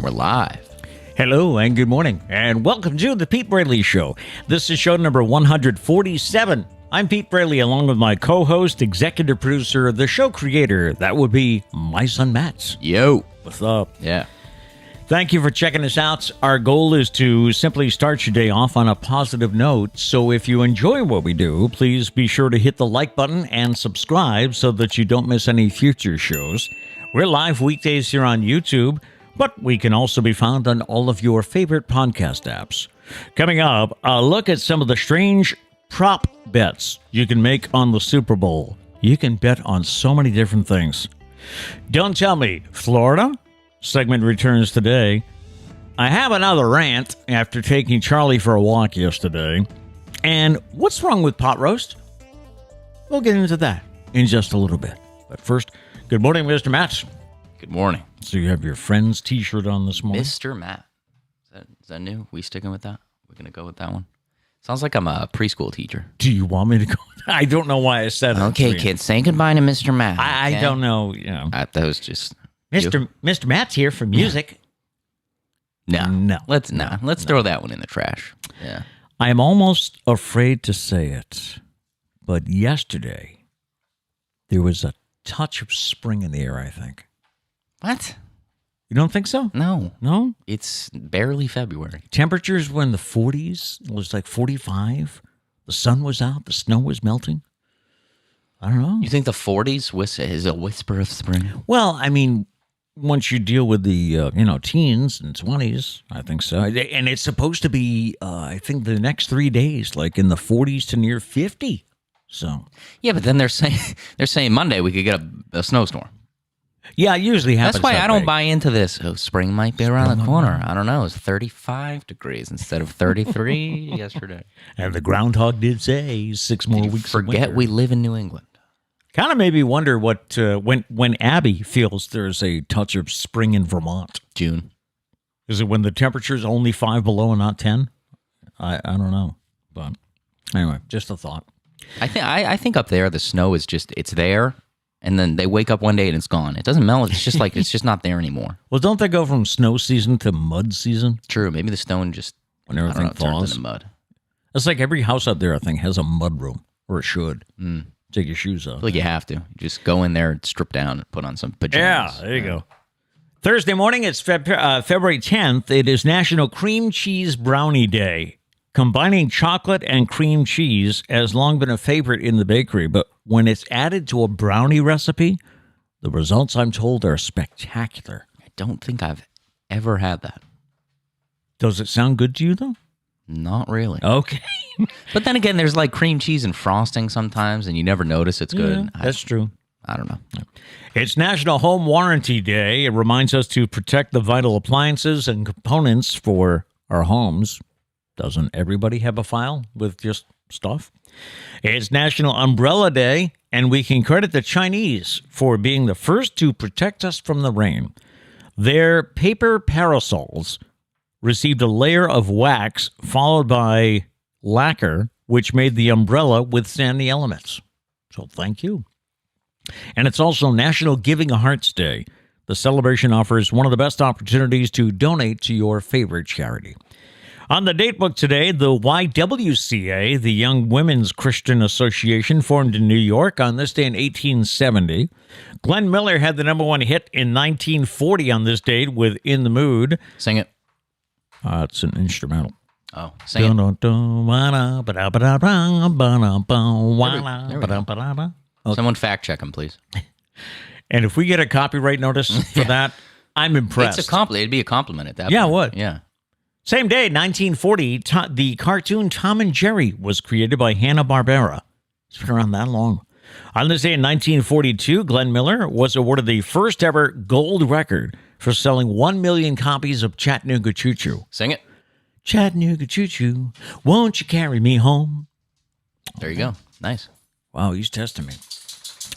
And we're live. Hello and good morning, and welcome to the Pete Braley Show. This is show number 147. I'm Pete Braley, along with my co-host, executive producer, the show creator. That would be my son, Matt. Yo. What's up? Yeah. Thank you for checking us out. Our goal is to simply start your day off on a positive note. So if you enjoy what we do, please be sure to hit the like button and subscribe so that you don't miss any future shows. We're live weekdays here on YouTube, but we can also be found on all of your favorite podcast apps. Coming up, a look at some of the strange prop bets you can make on the Super Bowl. You can bet on so many different things. Don't tell me, Florida? Segment returns today. I have another rant after taking Charlie for a walk yesterday. And what's wrong with pot roast? We'll get into that in just a little bit. But first, good morning, Mr. Matt. Good morning. So you have your friend's t-shirt on this morning? Mr. Matt. Is that new? We sticking with that? We're going to go with that one? Sounds like I'm a preschool teacher. Do you want me to go? I don't know why I said it. Okay, kids, say goodbye to Mr. Matt. I okay? don't know, you know. That was just... Mr. Matt's here for music. No. Let's throw that one in the trash. Yeah. I am almost afraid to say it, but yesterday there was a touch of spring in the air, I think. What? You don't think so? No. No? It's barely February. Temperatures were in the 40s. It was like 45. The sun was out. The snow was melting. I don't know. You think the 40s is a whisper of spring? Well, I mean, once you deal with the, teens and 20s, I think so. And it's supposed to be, I think, the next 3 days, like in the 40s to near 50. So. Yeah, but then they're saying Monday we could get a snowstorm. Yeah, it usually happens. That's why that I don't way. buy into this. Oh, spring might be around the corner. I don't know. It's 35 degrees instead of 33 yesterday. And the groundhog did say 6 more weeks. Forget we live in New England. Kind of made me wonder what when Abby feels there's a touch of spring in Vermont. June. Is it when the temperature's only 5 below and not 10? I don't know. But anyway, just a thought. I think up there the snow is just it's there. And then they wake up one day and it's gone. It doesn't melt. It's just like it's just not there anymore. Well, don't they go from snow season to mud season? True. Maybe the stone just when everything falls turns into mud. It's like every house out there, I think, has a mud room, or it should. Take your shoes off. Like you have to. You just go in there and strip down and put on some pajamas. Yeah, there you go. Thursday morning, it's February 10th. It is National Cream Cheese Brownie Day. Combining chocolate and cream cheese has long been a favorite in the bakery, but when it's added to a brownie recipe, the results, I'm told, are spectacular. I don't think I've ever had that. Does it sound good to you, though? Not really. Okay. But then again, there's like cream cheese and frosting sometimes, and you never notice it's good. Yeah, that's true. I don't know. It's National Home Warranty Day. It reminds us to protect the vital appliances and components for our homes. Doesn't everybody have a file with just stuff? It's National Umbrella Day, and we can credit the Chinese for being the first to protect us from the rain. Their paper parasols received a layer of wax followed by lacquer, which made the umbrella withstand the elements. So thank you. And it's also National Giving Hearts Day. The celebration offers one of the best opportunities to donate to your favorite charity. On the Datebook today, the YWCA, the Young Women's Christian Association, formed in New York on this day in 1870. Glenn Miller had the number one hit in 1940 on this date with In the Mood. Sing it. It's an instrumental. Oh, sing it. Okay. Someone fact check him, please. And if we get a copyright notice for that, I'm impressed. It'd be a compliment at that point. Yeah, it would. Yeah. Same day, 1940, the cartoon Tom and Jerry was created by Hanna-Barbera. It's been around that long. On this day in 1942, Glenn Miller was awarded the first ever gold record for selling 1 million copies of Chattanooga Choo Choo. Sing it. Chattanooga Choo Choo, won't you carry me home? There you go. Nice. Wow, he's testing me.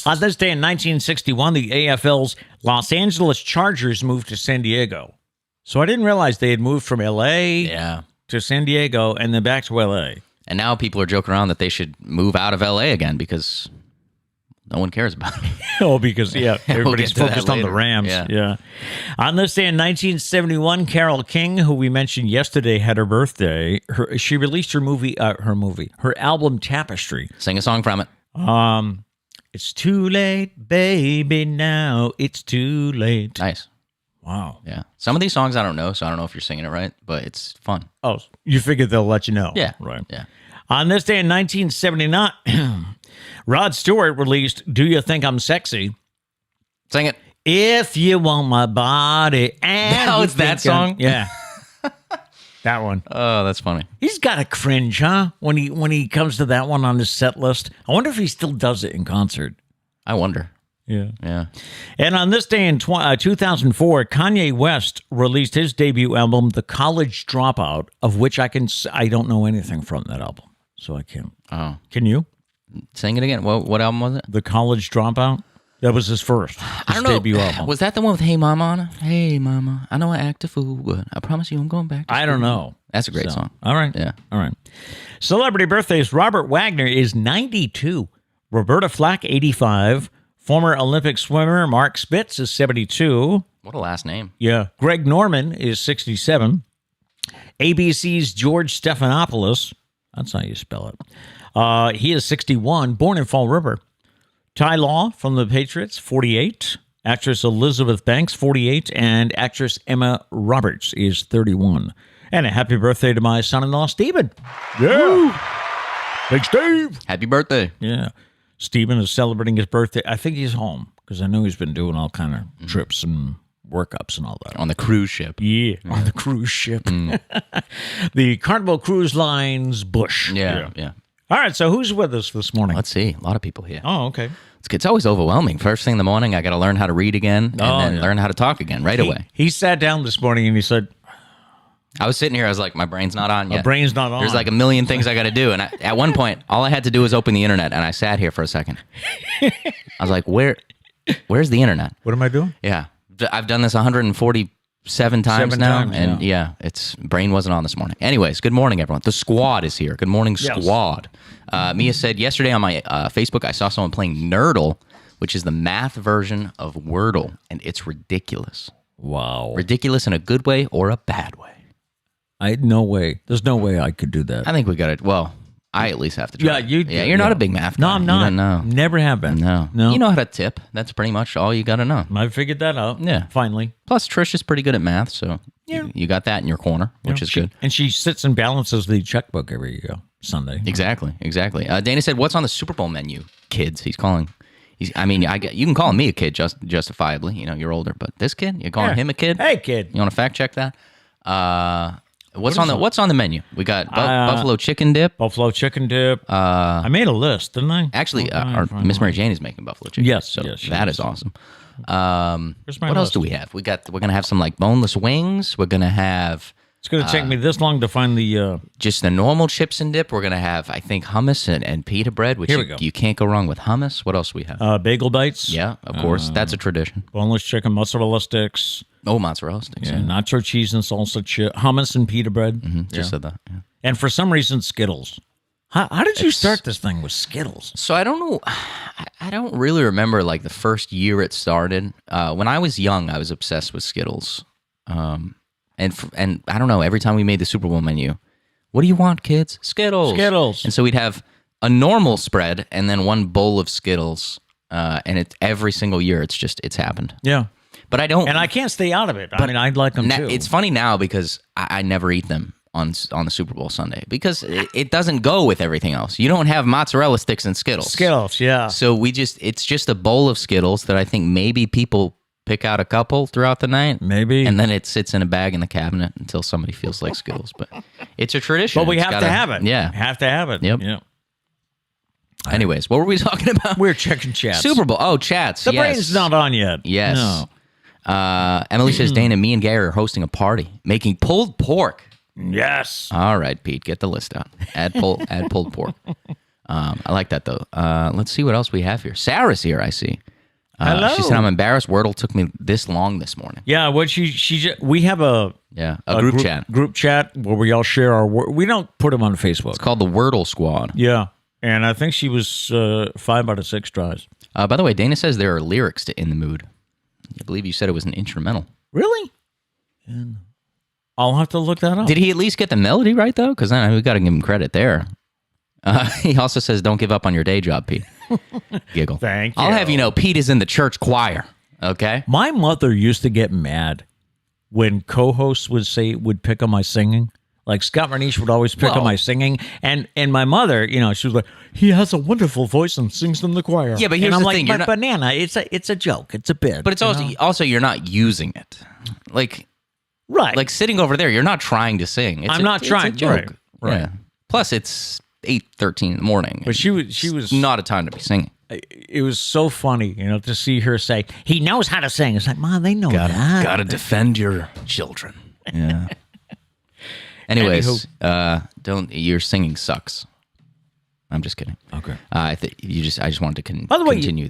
On this day in 1961, the AFL's Los Angeles Chargers moved to San Diego. So I didn't realize they had moved from L.A. to San Diego and then back to L.A. And now people are joking around that they should move out of L.A. again because no one cares about it. Oh, because, everybody's get to that focused on the later. Rams. Yeah. Yeah. On this day in 1971, Carole King, who we mentioned yesterday, had her birthday. She released her album Tapestry. Sing a song from it. It's too late, baby, now it's too late. Nice. Wow. Yeah. Some of these songs I don't know, so I don't know if you're singing it right, but it's fun. Oh, you figured they'll let you know. Yeah. Right. Yeah. On this day in 1979, Rod Stewart released Do You Think I'm Sexy? Sing it. If you want my body and Oh, you it's that think I'm- song? Yeah. That one. Oh, that's funny. He's got a cringe, huh? When he comes to that one on his set list. I wonder if he still does it in concert. I wonder. Yeah. Yeah. And on this day in 2004, Kanye West released his debut album, The College Dropout, of which I don't know anything from that album, so I can't. Oh. Can you? Sing it again. What album was it? The College Dropout? That was his first. I don't know. Debut album. Was that the one with Hey Mama on it? Hey Mama, I know I act a fool, but I promise you I'm going back to I don't know. That's a great song. All right. Yeah. All right. Celebrity birthdays. Robert Wagner is 92. Roberta Flack, 85. Former Olympic swimmer Mark Spitz is 72. What a last name. Yeah. Greg Norman is 67. ABC's George Stephanopoulos. That's how you spell it. He is 61. Born in Fall River. Ty Law from the Patriots, 48. Actress Elizabeth Banks, 48. And actress Emma Roberts is 31. And a happy birthday to my son-in-law, Stephen. Yeah. Big Steve. Happy birthday. Yeah. Stephen is celebrating his birthday. I think he's home because I know he's been doing all kind of trips and workups and all that. On the cruise ship. Yeah, on the cruise ship. The Carnival Cruise Line's Bush. Yeah. All right, so who's with us this morning? Let's see. A lot of people here. Oh, okay. It's always overwhelming. First thing in the morning, I got to learn how to read again and then learn how to talk again right away. He sat down this morning and he said, I was sitting here. I was like, my brain's not on yet. my brain's not on. There's like a million things I got to do. And at one point, all I had to do was open the internet. And I sat here for a second. I was like, where's the internet? What am I doing? Yeah. I've done this 147 times now. times, and it's brain wasn't on this morning. Anyways, good morning, everyone. The squad is here. Good morning, squad. Mia said yesterday on my Facebook, I saw someone playing Nerdle, which is the math version of Wordle. And it's ridiculous. Wow. Ridiculous in a good way or a bad way. No way. There's no way I could do that. I think we got it. Well, I at least have to try. You're not a big math guy. No, I'm not. You don't know. Never have been. No. You know how to tip. That's pretty much all you got to know. I figured that out. Yeah. Finally. Plus, Trish is pretty good at math, so you got that in your corner, which is good. And she sits and balances the checkbook every Sunday. Exactly. Dana said, "What's on the Super Bowl menu, kids?" He's calling. You can call me a kid justifiably. You know, you're older, but this kid, you're calling him a kid. Hey, kid. You want to fact check that? What's on the menu? We got buffalo chicken dip. Buffalo chicken dip. I made a list, didn't I? Actually, our Miss Mary Jane is making buffalo chicken. Yes, so yes, she that is. is awesome. Where's my What else list? do we have? We're gonna have some like boneless wings. We're gonna have It's going to take me this long to find the... just the normal chips and dip. We're gonna have, I think, hummus and pita bread, which Here we go. you can't go wrong with hummus. What else do we have? bagel bites. Yeah, of course, that's a tradition. Boneless chicken, mozzarella sticks. Oh, mozzarella sticks. Yeah, nacho cheese and salsa chip. Hummus and pita bread. Just said that. Yeah. And for some reason, Skittles. How did you start this thing with Skittles? So I don't know. I don't really remember like the first year it started. When I was young, I was obsessed with Skittles. And I don't know. Every time we made the Super Bowl menu, what do you want, kids? Skittles. Skittles. And so we'd have a normal spread and then one bowl of Skittles. And it every single year, it's happened. Yeah. But I don't. And I can't stay out of it. I mean, I'd like them too. It's funny now because I never eat them on the Super Bowl Sunday because it doesn't go with everything else. You don't have mozzarella sticks and Skittles. Skittles, yeah. So it's just a bowl of Skittles that I think maybe people pick out a couple throughout the night. Maybe. And then it sits in a bag in the cabinet until somebody feels like Skittles. But it's a tradition. But we have to have it. Yeah. Have to have it. Yep. Yeah. Anyways, what were we talking about? We're checking chats. Super Bowl. Oh, chats. The yes. brain's not on yet. Yes. No. Emily says, Dana, me and Gary are hosting a party making pulled pork. Yes. All right, Pete, get the list out. Add pulled pork. I like that though. Let's see what else we have here. Sarah's here, I see. Hello. She said, I'm embarrassed Wordle took me this long this morning. Yeah, we have a group chat. Group chat where we all share our we don't put them on Facebook. It's called the Wordle Squad. Yeah. And I think she was 5 out of 6 tries. By the way, Dana says there are lyrics to In the Mood. I believe you said it was an instrumental. Really? I'll have to look that up. Did he at least get the melody right, though? Because we got to give him credit there. He also says, don't give up on your day job, Pete. Giggle. Thank you. I'll have you know, Pete is in the church choir, okay? My mother used to get mad when co-hosts would pick on my singing. Like Scott Marniche would always pick on my singing. And my mother, she was like, he has a wonderful voice and sings in the choir. Yeah, but here's and I'm the like, thing. But Banana, it's a joke. It's a bit. But it's also you're not using it. Like, right. Like sitting over there, you're not trying to sing. I'm not trying. It's a joke. Right. Yeah. Plus, it's 8:13 in the morning. But she was it's not a time to be singing. It was so funny, to see her say, he knows how to sing. It's like, Mom, they know that. Gotta defend your children. Yeah. Anyways, your singing sucks. I'm just kidding. Okay. I just wanted to By the way, continue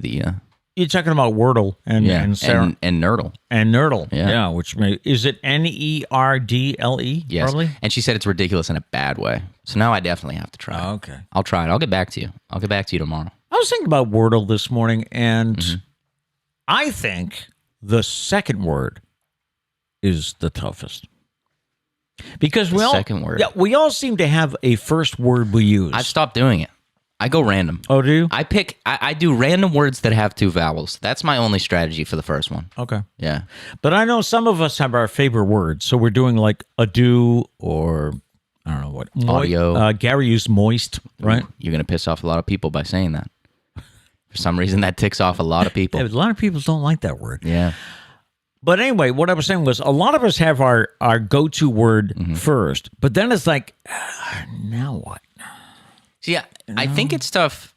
you're talking about Wordle and Sarah and Nerdle. And Nerdle. Yeah. Which is it NERDLE? Yes. Probably? And she said it's ridiculous in a bad way. So now I definitely have to try. Oh, okay. I'll try it. I'll get back to you. I'll get back to you tomorrow. I was thinking about Wordle this morning, and I think the second word is the toughest. Because second word. Yeah, we all seem to have a first word we use. I've stopped doing it. I go random. Oh, do you? I do random words that have two vowels. That's my only strategy for the first one. Okay. Yeah. But I know some of us have our favorite words. So we're doing like ado or I don't know what. Audio. Gary used moist, right? You're going to piss off a lot of people by saying that. For some reason, that ticks off a lot of people. Yeah, a lot of people don't like that word. Yeah. But anyway, what I was saying was a lot of us have our go-to word first, but then it's like, now what? See, I think it's tough,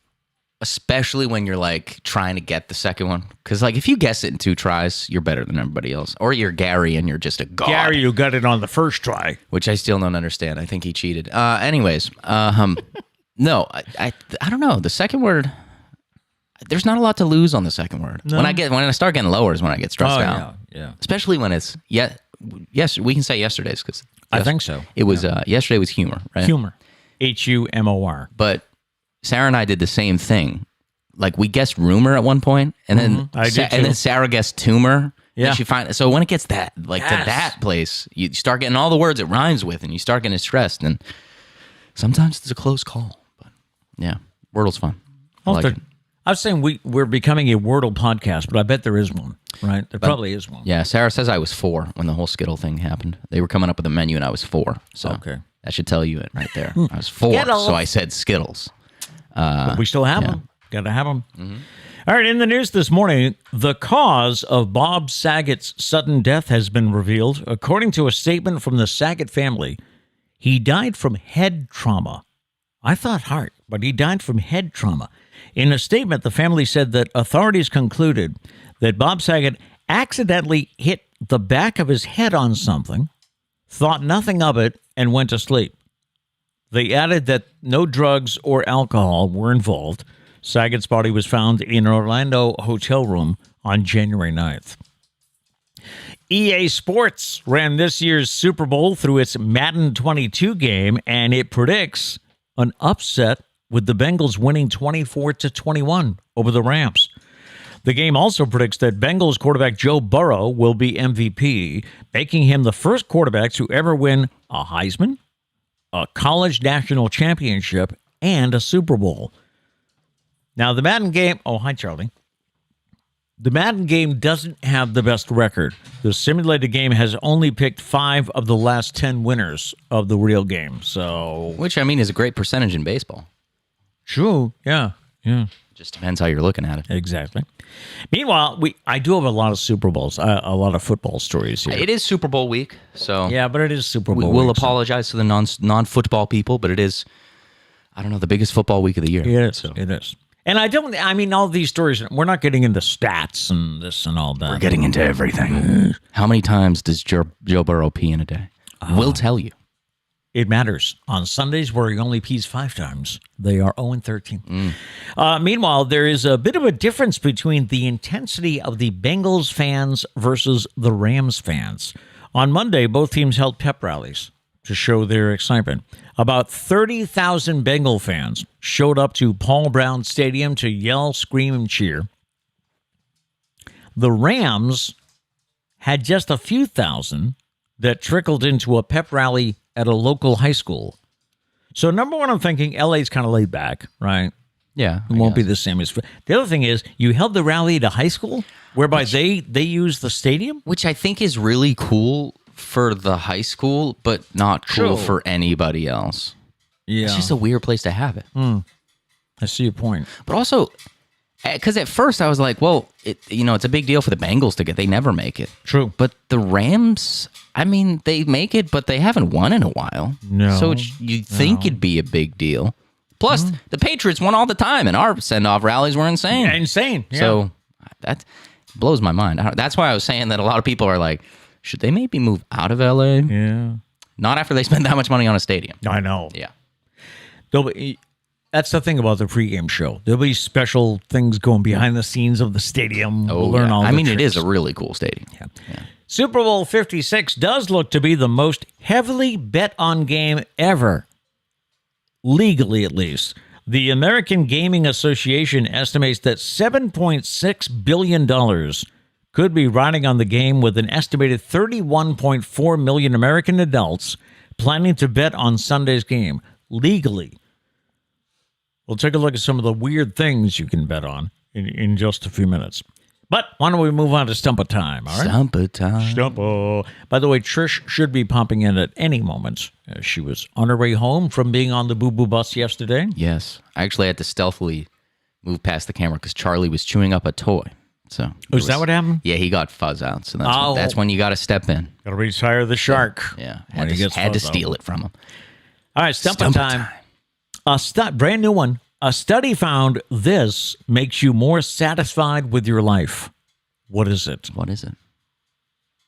especially when you're like trying to get the second one. Because like if you guess it in 2 tries, you're better than everybody else. Or you're Gary and you're just a god. Gary, you got it on the first try. Which I still don't understand. I think he cheated. Anyways, no, I don't know. The second word, there's not a lot to lose on the second word. No. When I start getting lower is when I get stressed out. Yeah. Especially when it's yes, we can say yesterday's because I think so. It was yesterday was humor, right? Humor. HUMOR. But Sarah and I did the same thing. Like we guessed rumor at one point, and then and then Sarah guessed tumor. Yeah. So when it gets to that place, you start getting all the words it rhymes with, and you start getting stressed. And sometimes it's a close call. But yeah, Wordle's fun. I like it. I was saying we're becoming a Wordle podcast, but I bet there is one, right? There probably is one. Yeah, Sarah says I was 4 when the whole Skittle thing happened. They were coming up with a menu, and I was 4. So that should tell you it right there. I was 4, so I said Skittles. But we still have them. Got to have them. All right, in the news this morning, the cause of Bob Saget's sudden death has been revealed. According to a statement from the Saget family, he died from head trauma. I thought heart, but he died from head trauma. In a statement, the family said that authorities concluded that Bob Saget accidentally hit the back of his head on something, thought nothing of it, and went to sleep. They added that no drugs or alcohol were involved. Saget's body was found in an Orlando hotel room on January 9th. EA Sports ran this year's Super Bowl through its Madden 22 game, and it predicts an upset with the Bengals winning 24-21 over the Rams. The game also predicts that Bengals quarterback Joe Burrow will be MVP, making him the first quarterback to ever win a Heisman, a college national championship, and a Super Bowl. Now, the Madden game... Oh, hi, Charlie. The Madden game doesn't have the best record. The simulated game has only picked 5 of the last 10 winners of the real game. So, which I mean is a great percentage in baseball. True. Yeah. Just depends how you're looking at it. Exactly. Meanwhile, I do have a lot of Super Bowls, a lot of football stories here. It is Super Bowl week, so yeah, but it is Super Bowl. We'll week, apologize to the non-football people, but it is, I don't know, the biggest football week of the year. It is. So. It is. And all these stories, we're not getting into stats and this and all that. We're getting into everything. How many times does Joe Burrow pee in a day? We'll tell you. It matters. On Sundays, where he only pees 5 times, they are 0-13. Meanwhile, there is a bit of a difference between the intensity of the Bengals fans versus the Rams fans. On Monday, both teams held pep rallies to show their excitement. About 30,000 Bengal fans showed up to Paul Brown Stadium to yell, scream, and cheer. The Rams had just a few thousand that trickled into a pep rally at a local high school. So number one, I'm thinking LA's kind of laid back, right? Yeah. It won't be the same as... The other thing is, you held the rally at a high school, whereby they use the stadium? Which I think is really cool for the high school, but not cool for anybody else. Yeah. It's just a weird place to have it. I see your point. But also, because at first I was like, well, it's a big deal for the Bengals to get. They never make it. True. But the Rams, I mean, they make it, but they haven't won in a while. No. So you'd think it'd be a big deal. Plus, the Patriots won all the time, and our send-off rallies were insane. Yeah, insane. Yeah. So that blows my mind. That's why I was saying that a lot of people are like, should they maybe move out of LA? Yeah. Not after they spend that much money on a stadium. I know. Yeah. That's the thing about the pregame show. There'll be special things going behind the scenes of the stadium. We'll learn all the tricks. It is a really cool stadium. Yeah. Super Bowl 56 does look to be the most heavily bet on game ever. Legally, at least. The American Gaming Association estimates that $7.6 billion could be riding on the game, with an estimated 31.4 million American adults planning to bet on Sunday's game legally. We'll take a look at some of the weird things you can bet on in just a few minutes. But why don't we move on to Stumpah time, all right? Stumpah time. Stumpah. By the way, Trish should be popping in at any moment. She was on her way home from being on the Boo Boo bus yesterday. Yes. I actually had to stealthily move past the camera because Charlie was chewing up a toy. So is that what happened? Yeah, he got fuzz out. So that's when you got to step in. Got to retire the shark. Yeah. When he gets had to fuzz steal out. it from him. All right, Stumpah time. Brand new one. A study found this makes you more satisfied with your life. What is it? What is it?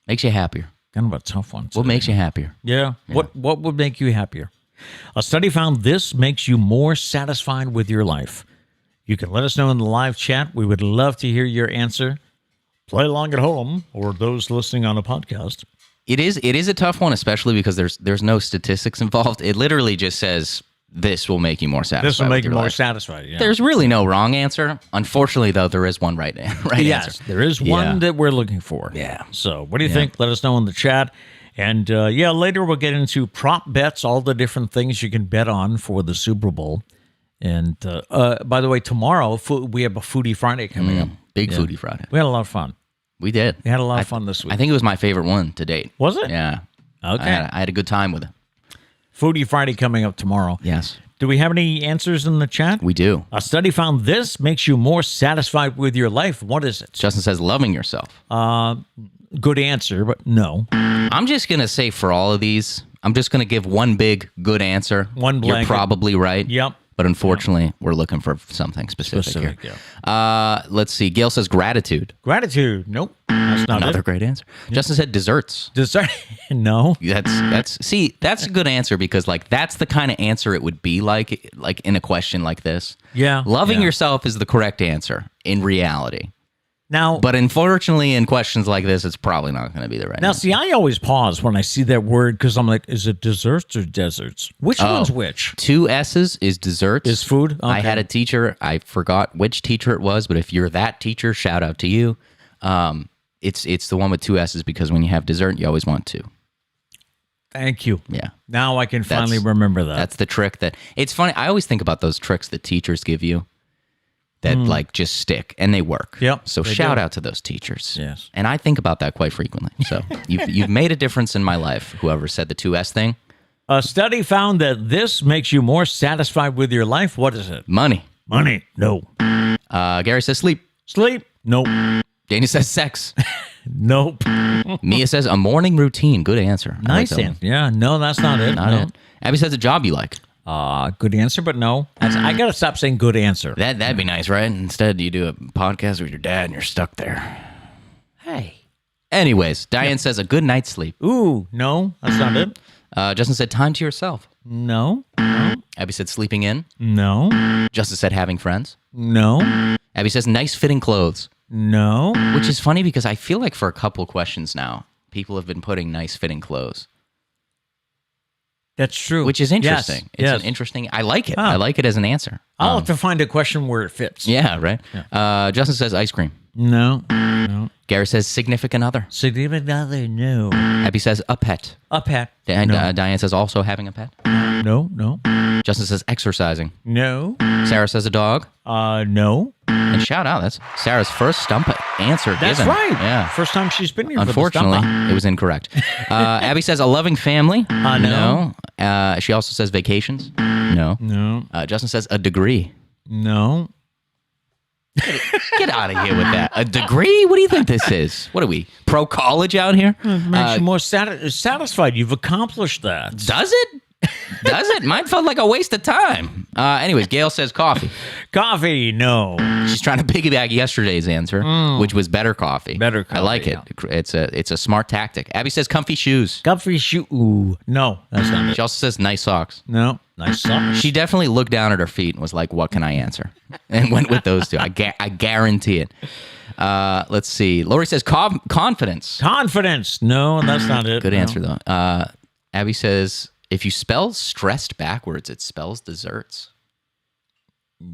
Makes you happier. Kind of a tough one. What makes you happier? Yeah. What would make you happier? A study found this makes you more satisfied with your life. You can let us know in the live chat. We would love to hear your answer. Play along at home, or those listening on a podcast. It is a tough one, especially because there's no statistics involved. It literally just says this will make you more satisfied. This will make you more life. satisfied. Yeah. There's really no wrong answer. Unfortunately, though, there is one right yes, answer. There is one that we're looking for. Yeah. So what do you think? Let us know in the chat. And later we'll get into prop bets, all the different things you can bet on for the Super Bowl. And by the way, tomorrow we have a Foodie Friday coming up. Big Foodie Friday. We had a lot of fun. We did. We had a lot of fun this week. I think it was my favorite one to date. Was it? Yeah. Okay. I had a good time with it. Foodie Friday coming up tomorrow. Yes. Do we have any answers in the chat? We do. A study found this makes you more satisfied with your life. What is it? Justin says loving yourself. Good answer, but no. I'm just going to say for all of these, I'm just going to give one big good answer. One blanket. You're probably right. Yep. But unfortunately, we're looking for something specific here. Let's see. Gail says gratitude. Gratitude. Nope. That's not Another it. great answer. Justin said desserts. Dessert. No. That's a good answer because that's the kind of answer it would be like in a question like this. Yeah. Loving Yeah. yourself is the correct answer in reality. Now, But unfortunately, in questions like this, it's probably not going to be the right now, answer. see, I always pause when I see that word because I'm like, is it desserts or deserts? Which one's which? 2 S's is desserts. Is food? I Okay. had a teacher. I forgot which teacher it was, but if you're that teacher, shout out to you. It's the one with 2 S's because when you have dessert, you always want 2. Thank you. Yeah. Now I can finally remember that. That's the trick it's funny. I always think about those tricks that teachers give you that just stick and they work. Yep, So they shout do. out to those teachers. Yes. And I think about that quite frequently. So you've made a difference in my life. Whoever said the 2 S thing. A study found that this makes you more satisfied with your life. What is it? Money. Money. No. Gary says sleep. Sleep. Nope. Dana says sex. Nope. Mia says a morning routine. Good answer. I like Nice that one. answer. Yeah. No, that's not it. Not no. it. Abby says a job you like. Good answer, but no. I got to stop saying good answer. That'd be nice, right? Instead, you do a podcast with your dad and you're stuck there. Hey. Anyways, Diane says a good night's sleep. Ooh, no, that's not it. Justin said time to yourself. No. Abby said sleeping in. No. Justin said having friends. No. Abby says nice fitting clothes. No. Which is funny because I feel like for a couple questions now, people have been putting nice fitting clothes. That's true. Which is interesting. Yes. It's an interesting. I like it. Huh. I like it as an answer. I'll have to find a question where it fits. Yeah, right. Justin says ice cream. No. No. Gary says significant other. Significant other? No. Abby says a pet. A pet? And No. Diane says also having a pet. No. No. Justin says exercising. No. Sarah says a dog. No. And shout out, that's Sarah's first Stumpah answer That's given. right. Yeah. First time she's been here. Unfortunately, for the it was incorrect. Abby says a loving family. No. She also says vacations. No. No. Justin says a degree. No. Get out of here with that. A degree? What do you think this is? What are we, pro college out here? It makes you more satisfied. You've accomplished that. Does it? Does it? Mine felt like a waste of time. Anyways, Gail says coffee. Coffee? No. She's trying to piggyback yesterday's answer, which was better coffee. Better coffee, I like it. yeah. It's a smart tactic. Abby says comfy shoes. Comfy shoe? Ooh. No, that's not it. She also says nice socks. No. Nice socks. She definitely looked down at her feet and was like, what can I answer? And went with those two. I guarantee it. Let's see. Lori says confidence. Confidence? No, that's not it. Good No. answer, though. Abby says, if you spell stressed backwards, it spells desserts.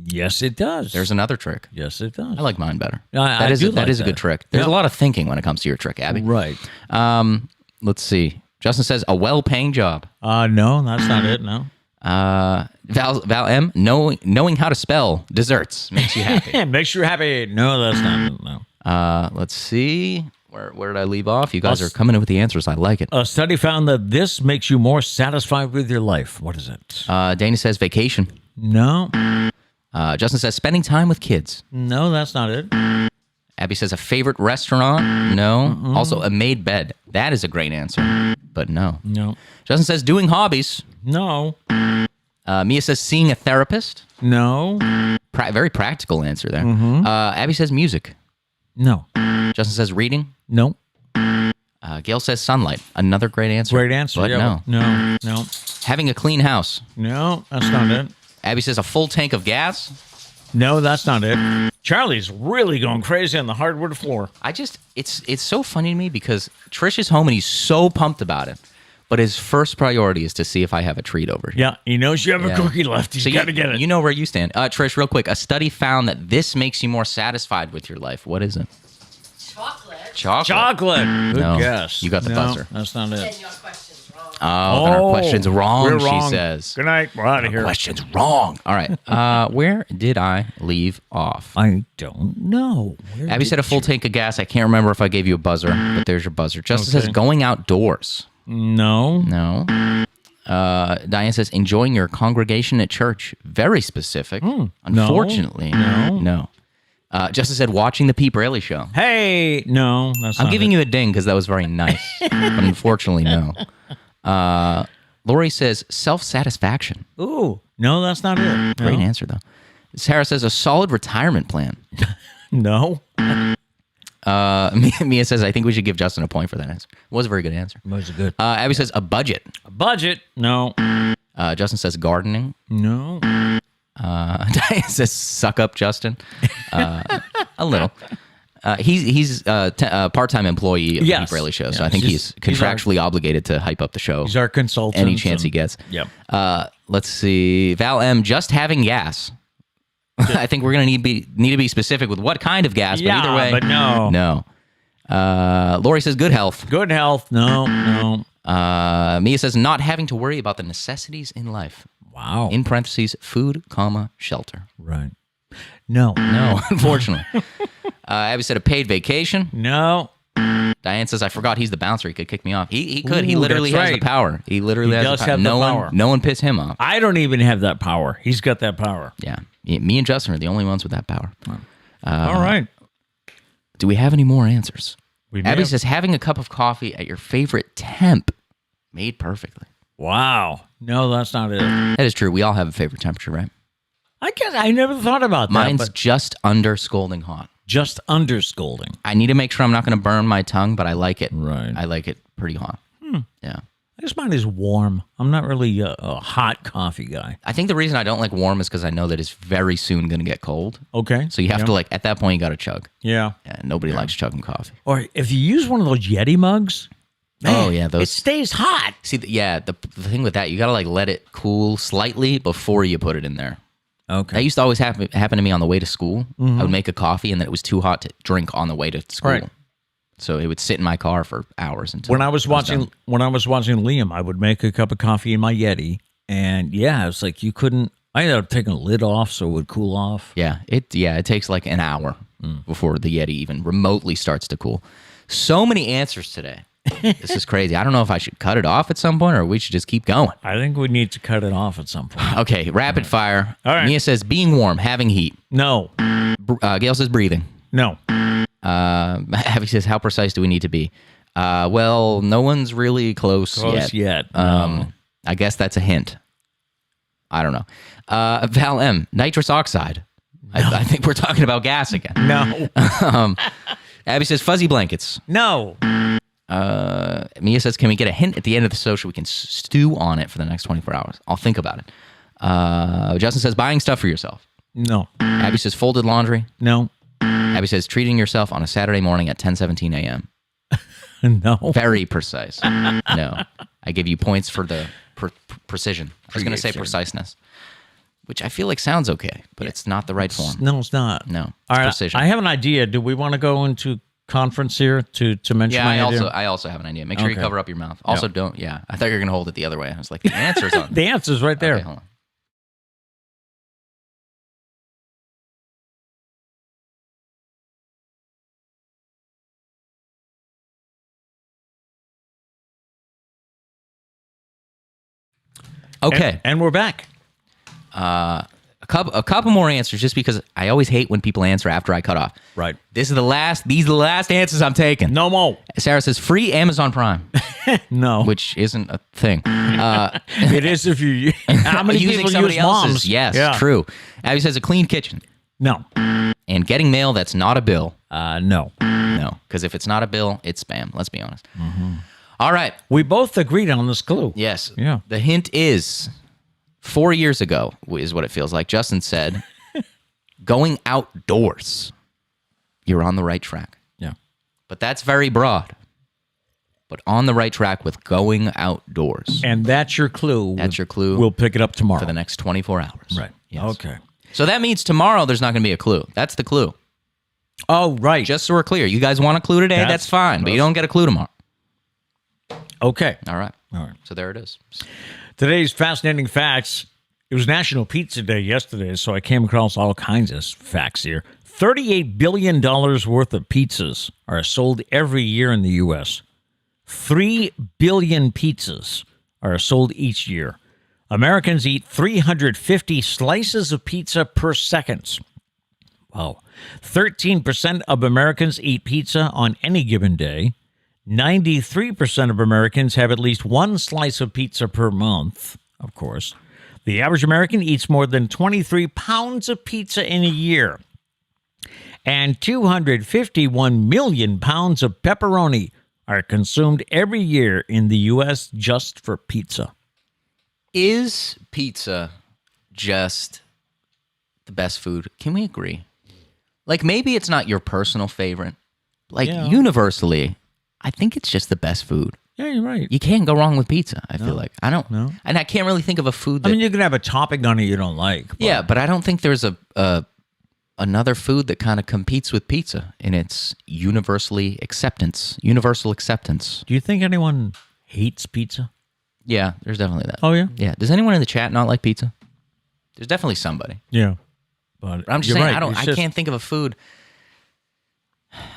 Yes, it does. There's another trick. Yes, it does. I like mine better. I That do is like a that. good trick. There's Yeah. a lot of thinking when it comes to your trick, Abby. Right. Let's see. Justin says a well-paying job. No, that's not it. No. Val M, knowing how to spell desserts makes you happy. Makes you happy. No, that's not it. No. Let's see. Where did I leave off? You guys are coming in with the answers. I like it. A study found that this makes you more satisfied with your life. What is it? Dana says vacation. No. Justin says spending time with kids. No, that's not it. Abby says a favorite restaurant. No. Also a made bed. That is a great answer, but no. No. Justin says doing hobbies. No. Mia says seeing a therapist. No. Very practical answer there. Abby says music. No. Justin says reading. No. Gail says sunlight. Another great answer. Great answer. But yeah, no. No. No. Having a clean house. No, that's not it. Abby says a full tank of gas. No, that's not it. Charlie's really going crazy on the hardwood floor. It's so funny to me because Trish is home and he's so pumped about it. But his first priority is to see if I have a treat over here. Yeah, he knows you have a cookie left. He's got to get it. You know where you stand. Trish, real quick. A study found that this makes you more satisfied with your life. What is it? Chocolate. Chocolate. Good No, guess. you got the buzzer. That's not it. Then your question's wrong. Oh, then our question's wrong, we're wrong. she says. Good night. We're out of here. Question's wrong. All right. Where did I leave off? I don't know. Where Abby did said a full tank of gas. I can't remember if I gave you a buzzer, but there's your buzzer. Justin Okay. says going outdoors. No. No. Diane says enjoying your congregation at church. Very specific. Unfortunately, no. Justin said watching the Pete Braley Show. Hey, no. That's I'm not giving it. you a ding because that was very nice, but unfortunately, no. Lori says self-satisfaction. Ooh, no, that's not it. Great answer, though. Sarah says a solid retirement plan. No. Mia says I think we should give Justin a point for that answer. It was a very good answer. Was it good? Abby says a budget. A budget? No. Justin says gardening. No. Diane says suck up, Justin. A little. He's a part-time employee of the Yes. Pete Braley Show, so Yeah. I think He's- he's contractually obligated to hype up the show He's our consultant. any chance he gets. Yep. Let's see. Val M, just having gas. I think we're going to need to be specific with what kind of gas, but either way. but no. No. Lori says good health. Good health? No. No. Mia says not having to worry about the necessities in life. Wow. In parentheses, food, shelter. Right. No. No, unfortunately. Abby said a paid vacation. No. Diane says I forgot he's the bouncer. He could kick me off. He could. He Ooh, literally that's has right. the power. He literally He has does the power. have the power. No one piss him off. I don't even have that power. He's got that power. Yeah. Me and Justin are the only ones with that power. All right. Do we have any more answers? We may Abby have- says having a cup of coffee at your favorite temp, made perfectly. Wow. No, that's not it. That is true. We all have a favorite temperature, right? I guess I never thought about that. Mine's but just under scalding hot. just under scolding. I need to make sure I'm not going to burn my tongue, but I like it. Right. I like it pretty hot. Yeah. I guess mine is warm. I'm not really a hot coffee guy. I think the reason I don't like warm is because I know that it's very soon going to get cold. Okay. So you have Yeah. to like, at that point, you got to chug. Yeah. Yeah, nobody likes chugging coffee. Or if you use one of those Yeti mugs, man, Oh, yeah, those- it stays hot. See, the thing with that, you got to like let it cool slightly before you put it in there. Okay. That used to always happen to me on the way to school. I would make a coffee, and then it was too hot to drink on the way to school. Right. So it would sit in my car for hours until When I was watching done. Liam, I would make a cup of coffee in my Yeti, and it's like you couldn't. I ended up taking the lid off so it would cool off. Yeah, it takes like an hour before the Yeti even remotely starts to cool. So many answers today. This is crazy. I don't know if I should cut it off at some point or we should just keep going. I think we need to cut it off at some point. Okay, rapid fire. All right. Mia says being warm, having heat. No, Gail says breathing. no. Abby says how precise do we need to be? Well, no one's really close yet. No. I guess that's a hint. I don't know. Val M, nitrous oxide. I think we're talking about gas again. No, Abby says fuzzy blankets. no. Mia says, can we get a hint at the end of the show so we can stew on it for the next 24 hours? I'll think about it. Justin says buying stuff for yourself. No, Abby says folded laundry. no, Abby says treating yourself on a Saturday morning at 10:17 a.m. no. Very precise. No. I give you points for the precision. I was going to say preciseness, which I feel like sounds okay, but it's not the right form. No, it's not. No. All right, precision. I have an idea. Do we want to go into conference here to mention Yeah, my idea? I also have an idea. Make sure you Okay. cover up your mouth. Also, don't. Yeah, I thought you were going to hold it the other way. I was like, the answer's on. The answer's right there. Okay, hold on. Okay, And we're back. a couple more answers, just because I always hate when people answer after I cut off. Right. These are the last answers I'm taking. No more. Sarah says free Amazon Prime, No. which isn't a thing. It is if you. How many Using people somebody use moms? else's. Yes, Yeah. true. Abby says a clean kitchen No. and getting mail that's not a bill. No. No, because if it's not a bill, it's spam. Let's be honest. All right. We both agreed on this clue. Yes. Yeah. The hint is 4 years ago is what it feels like. Justin said, going outdoors. You're on the right track. Yeah. But that's very broad. But on the right track with going outdoors. And that's your clue. That's your clue. We'll pick it up tomorrow. For the next 24 hours. Right. Yes. Okay. So that means tomorrow there's not going to be a clue. That's the clue. Oh, right. Just so we're clear. You guys want a clue today? That's fine. But you don't get a clue tomorrow. Okay. All right. All right. So there it is. Today's fascinating facts. It was National Pizza Day yesterday, so I came across all kinds of facts here. $38 billion worth of pizzas are sold every year in the U.S. 3 billion pizzas are sold each year. Americans eat 350 slices of pizza per second. Wow. 13% of Americans eat pizza on any given day. 93% of Americans have at least one slice of pizza per month, of course. The average American eats more than 23 pounds of pizza in a year. And 251 million pounds of pepperoni are consumed every year in the U.S. just for pizza. Is pizza just the best food? Can we agree? Like, maybe it's not your personal favorite. Like, universally, I think it's just the best food. Yeah, you're right. You can't go wrong with pizza, I feel like. I don't. No. And I can't really think of a food that... I mean, you can have a topping on it you don't like. But yeah, but I don't think there's another food that kind of competes with pizza in its universal acceptance. Do you think anyone hates pizza? Yeah, there's definitely that. Oh, yeah? Yeah. Does anyone in the chat not like pizza? There's definitely somebody. Yeah. But I'm just you're saying, right. I can't think of a food.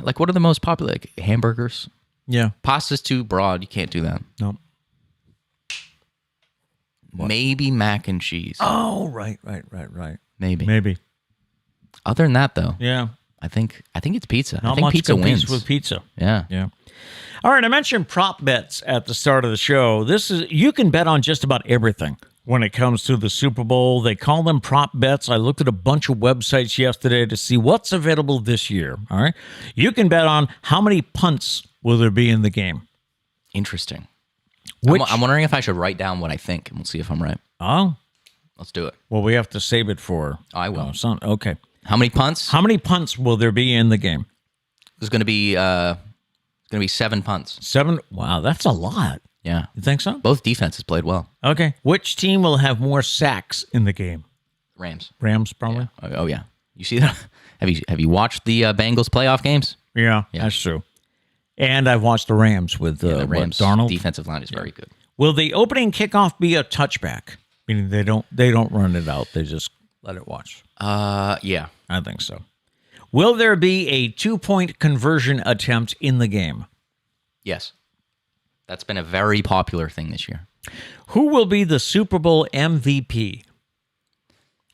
Like, what are the most popular? Like, hamburgers? Yeah. Pasta's too broad. You can't do that. No. Maybe mac and cheese. Oh, right. Maybe. Other than that, though, Yeah. I think it's pizza. Not I think much pizza competes wins. with pizza. Yeah. Yeah. All right, I mentioned prop bets at the start of the show. You can bet on just about everything when it comes to the Super Bowl. They call them prop bets. I looked at a bunch of websites yesterday to see what's available this year. All right. You can bet on how many punts will there be in the game. Interesting. Which, I'm wondering if I should write down what I think, and we'll see if I'm right. Oh, Let's do it. well, we have to save it for. I will. Okay. How many punts? How many punts will there be in the game? There's going to be 7 punts. 7. Wow, that's a lot. Yeah. You think so? Both defenses played well. Okay. Which team will have more sacks in the game? Rams. Rams, probably. Yeah. Oh yeah. You see that? Have you watched the Bengals playoff games? Yeah, that's true. And I've watched the Rams with The Rams Darnold. defensive line is very good. Will the opening kickoff be a touchback? Meaning they don't run it out. They just let it watch. Yeah. I think so. Will there be a 2-point conversion attempt in the game? Yes. That's been a very popular thing this year. Who will be the Super Bowl MVP?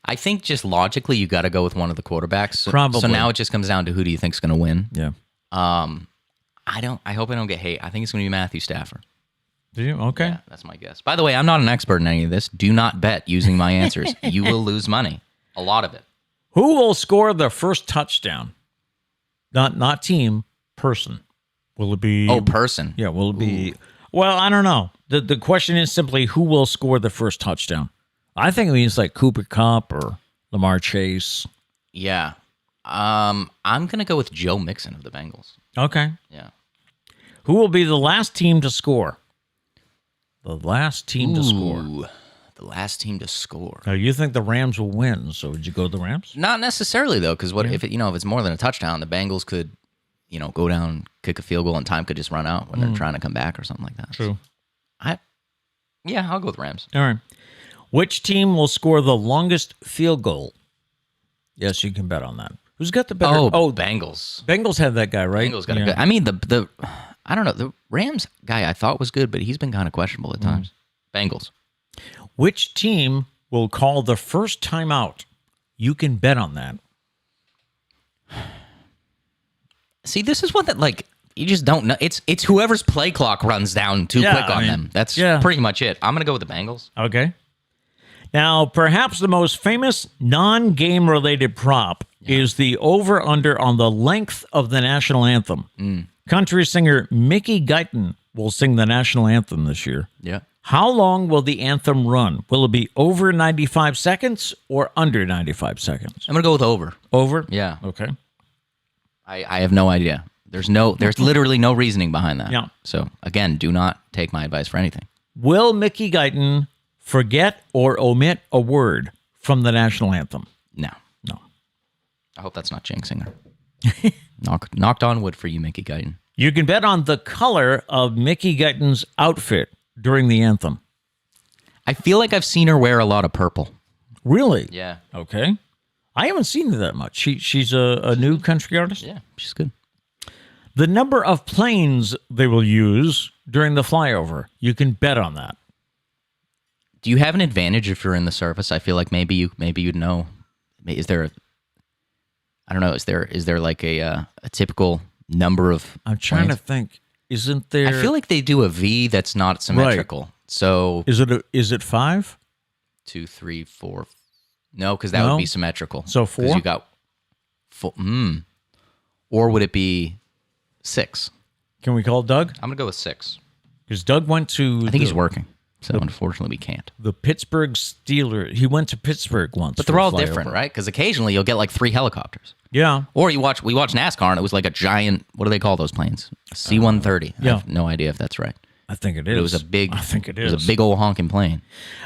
I think just logically you got to go with one of the quarterbacks. Probably. So now it just comes down to who do you think's going to win? Yeah. I hope I don't get hate. I think it's going to be Matthew Stafford. Do you? Okay. Yeah, that's my guess. By the way, I'm not an expert in any of this. Do not bet using my answers. You will lose money. A lot of it. Who will score the first touchdown? Not team, person. Will it be... Oh, person. Yeah, will it be... Well, I don't know. The question is simply who will score the first touchdown? I think it means like Cooper Kupp or Lamar Chase. Yeah. I'm going to go with Joe Mixon of the Bengals. Okay. Yeah. Who will be the last team to score? The last team to score. The last team to score. Now, you think the Rams will win, so would you go the Rams? Not necessarily, though, because if it's more than a touchdown, the Bengals could, go down, kick a field goal, and time could just run out when they're trying to come back or something like that. True. I'll go with Rams. All right. Which team will score the longest field goal? Yes, you can bet on that. Who's got the better? Oh, Bengals. Bengals have that guy, right? Bengals got a good. I mean, I don't know. The Rams guy I thought was good, but he's been kind of questionable at times. Bengals. Which team will call the first timeout? You can bet on that. See, this is one that you just don't know. It's whoever's play clock runs down too quick on them. That's pretty much it. I'm gonna go with the Bengals. Okay. Now, perhaps the most famous non-game related prop is the over-under on the length of the national anthem. Country singer Mickey Guyton will sing the national anthem this year. Yeah. How long will the anthem run? Will it be over 95 seconds or under 95 seconds? I'm gonna go with over. Over? Yeah. Okay. I have no idea. There's literally no reasoning behind that. Yeah. So again, do not take my advice for anything. Will Mickey Guyton forget or omit a word from the national anthem? No. No. I hope that's not jinxing her. Knocked on wood for you, Mickey Guyton. You can bet on the color of Mickey Guyton's outfit during the anthem. I feel like I've seen her wear a lot of purple. Really? Yeah. Okay. I haven't seen her that much. She's a new country artist? Yeah, she's good. The number of planes they will use during the flyover, you can bet on that. Do you have an advantage if you're in the service? I feel like maybe you'd know. Is there I don't know, is there like a typical number of I'm trying planes? to think. Isn't there... I feel like they do a V that's not symmetrical. Right. So is it 5? 2, 3, 4. No, because that would be symmetrical. So 4? Because you got 4. Or would it be 6? Can we call Doug? I'm gonna go with 6. Because Doug went to... I think he's working. So unfortunately we can't. The Pittsburgh Steelers. He went to Pittsburgh once. But they're all different, right? Because occasionally you'll get like 3 helicopters. Yeah. Or we watch NASCAR and it was like a giant, what do they call those planes? A C-130. I have no idea if that's right. I think it is. It was a big... I think it is. It was a big old honking plane.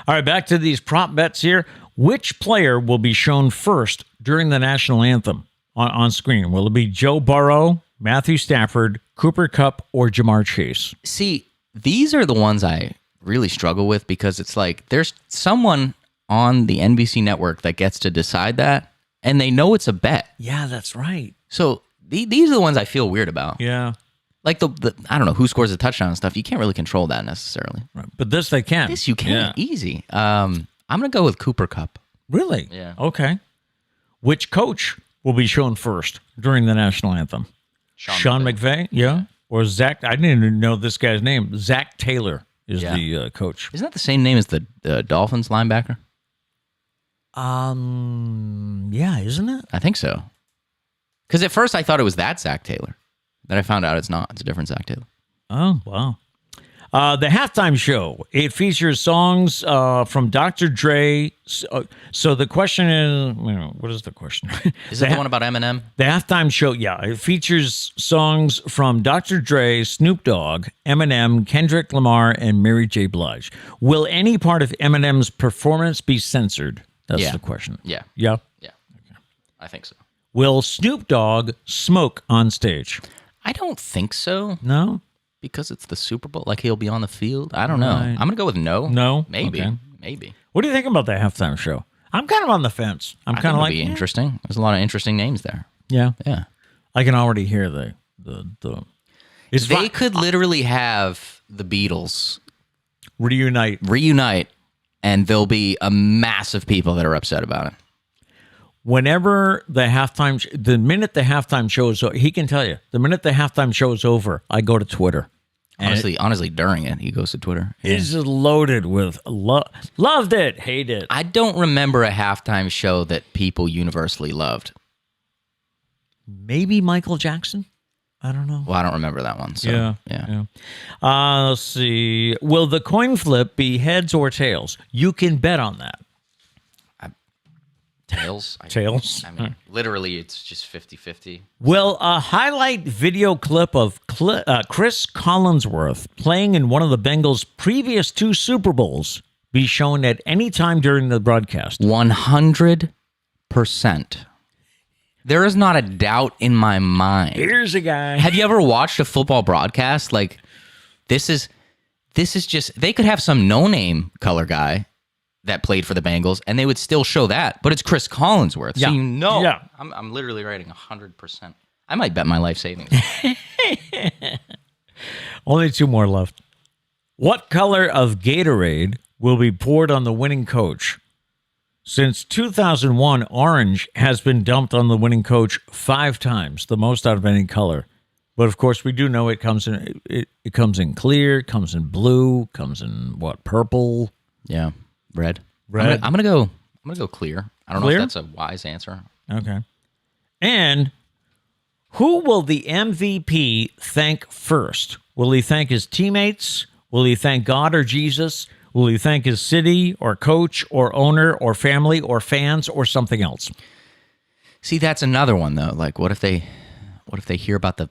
All right, back to these prop bets here. Which player will be shown first during the national anthem on screen? Will it be Joe Burrow, Matthew Stafford, Cooper Kupp, or Jamar Chase? See, these are the ones I really struggle with because it's like there's someone on the NBC network that gets to decide that, and they know it's a bet. Yeah, that's right. So these are the ones I feel weird about. Yeah. Like the I don't know who scores the touchdown and stuff. You can't really control that necessarily. Right. But this they can. This you can. Easy. I'm going to go with Cooper Kupp. Really? Yeah. Okay. Which coach will be shown first during the national anthem? Sean McVay? Yeah. Or Zach? I didn't even know this guy's name. Zach Taylor is the coach. Isn't that the same name as the Dolphins linebacker? Yeah, isn't it? I think so. Because at first I thought it was that Zach Taylor. Then I found out it's not. It's a different Zach Taylor. Oh, wow. The halftime show, it features songs from Dr. Dre. So the question is, what is the question? Is that the one about Eminem? The halftime show, yeah. It features songs from Dr. Dre, Snoop Dogg, Eminem, Kendrick Lamar, and Mary J. Blige. Will any part of Eminem's performance be censored? That's the question. Yeah. Yeah. Yeah. I think so. Will Snoop Dogg smoke on stage? I don't think so. No? Because it's the Super Bowl. Like, he'll be on the field. I don't know. Right. I'm going to go with no. No? Maybe. Okay. Maybe. What do you think about the halftime show? I'm kind of on the fence. I'm I kind of think like, it'll be interesting. There's a lot of interesting names there. yeah. Yeah. I can already hear the it's They could literally have the Beatles reunite. and there'll be a mass of people that are upset about it. Whenever the minute the halftime show is over, he can tell you, the minute the halftime show is over, I go to Twitter. Honestly, during it, he goes to Twitter. It's loaded with loved it, hate it. I don't remember a halftime show that people universally loved. Maybe Michael Jackson? I don't know. Well, I don't remember that one. So, yeah. Let's see. Will the coin flip be heads or tails? You can bet on that. Tails? Tails. I mean, literally, it's just 50-50. Will a highlight video clip of Chris Collinsworth playing in one of the Bengals' previous 2 Super Bowls be shown at any time during the broadcast? 100%. There is not a doubt in my mind. Here's a guy. Have you ever watched a football broadcast? Like, this is just, they could have some no-name color guy that played for the Bengals, and they would still show that. But it's Chris Collinsworth, so you know. Yeah. I'm literally writing 100%. I might bet my life savings. Only 2 more left. What color of Gatorade will be poured on the winning coach? Since 2001, orange has been dumped on the winning coach 5 times, the most out of any color. But of course, we do know it comes in. It comes in clear, comes in blue, comes in purple. Yeah, red. Red. I'm gonna go clear. I don't Clear? know if that's a wise answer. Okay. And who will the MVP thank first? Will he thank his teammates? Will he thank God or Jesus? Will he thank his city or coach or owner or family or fans or something else? See, that's another one though. Like, what if they hear about the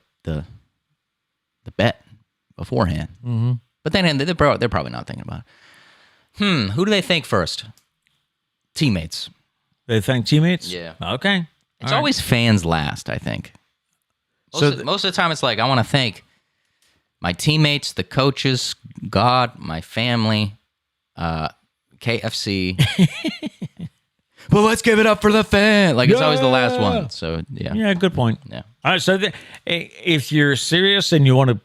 bet beforehand? Mm-hmm. But then they're probably not thinking about it. Who do they thank first? Teammates. They thank teammates? Yeah. Okay. It's always fans last, I think. Most of the time, it's like, I want to thank my teammates, the coaches, God, my family, KFC. But let's give it up for the fan. Like, it's always the last one. So, yeah. Yeah, good point. Yeah. All right, so if you're serious and you want to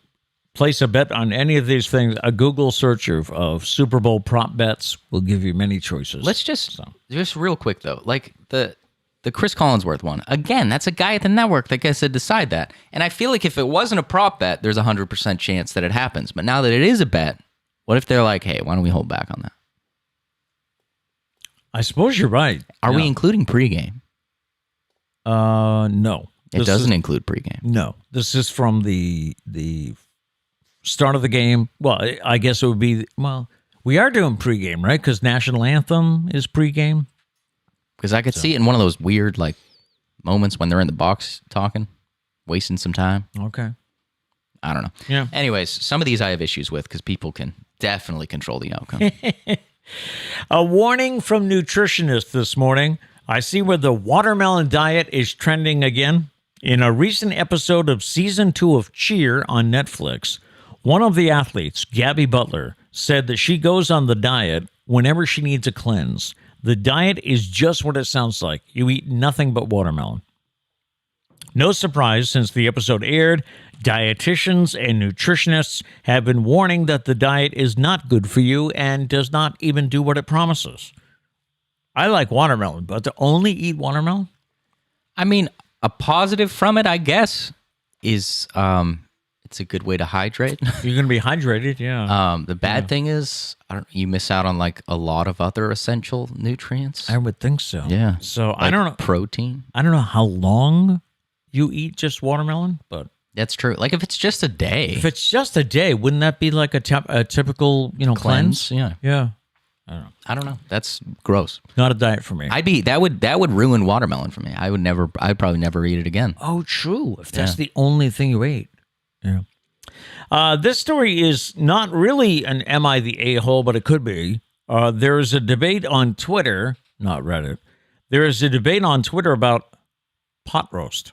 place a bet on any of these things, a Google search of Super Bowl prop bets will give you many choices. Let's just real quick, though. Like, the Chris Collinsworth one. Again, that's a guy at the network that gets to decide that. And I feel like if it wasn't a prop bet, there's a 100% chance that it happens. But now that it is a bet, what if they're like, hey, why don't we hold back on that? I suppose you're right. Are we including pregame? No. It doesn't include pregame. No. This is from the start of the game. Well, I guess it would be, we are doing pregame, right? Because national anthem is pregame. Because I could see it in one of those weird, like, moments when they're in the box talking, wasting some time. Okay. I don't know. Yeah. Anyways, some of these I have issues with because people can definitely control the outcome. A warning from nutritionists this morning. I see where the watermelon diet is trending again. In a recent episode of Season 2 of Cheer on Netflix, one of the athletes, Gabby Butler, said that she goes on the diet whenever she needs a cleanse. The diet is just what it sounds like. You eat nothing but watermelon. No surprise, since the episode aired, dietitians and nutritionists have been warning that the diet is not good for you and does not even do what it promises. I like watermelon, but to only eat watermelon? I mean, a positive from it, I guess, is it's a good way to hydrate. You're going to be hydrated, yeah. The bad thing is you miss out on like a lot of other essential nutrients. I would think so. Yeah. So like I don't know. Protein. I don't know how long you eat just watermelon, but that's true. Like if it's just a day. If it's just a day, wouldn't that be like a typical, cleanse? Yeah. Yeah. I don't know. That's gross. Not a diet for me. that would ruin watermelon for me. I'd probably never eat it again. Oh, true. If that's the only thing you ate. Yeah. This story is not really an am I the a-hole, but it could be. There's a debate on Twitter not Reddit. There is a debate on Twitter about pot roast.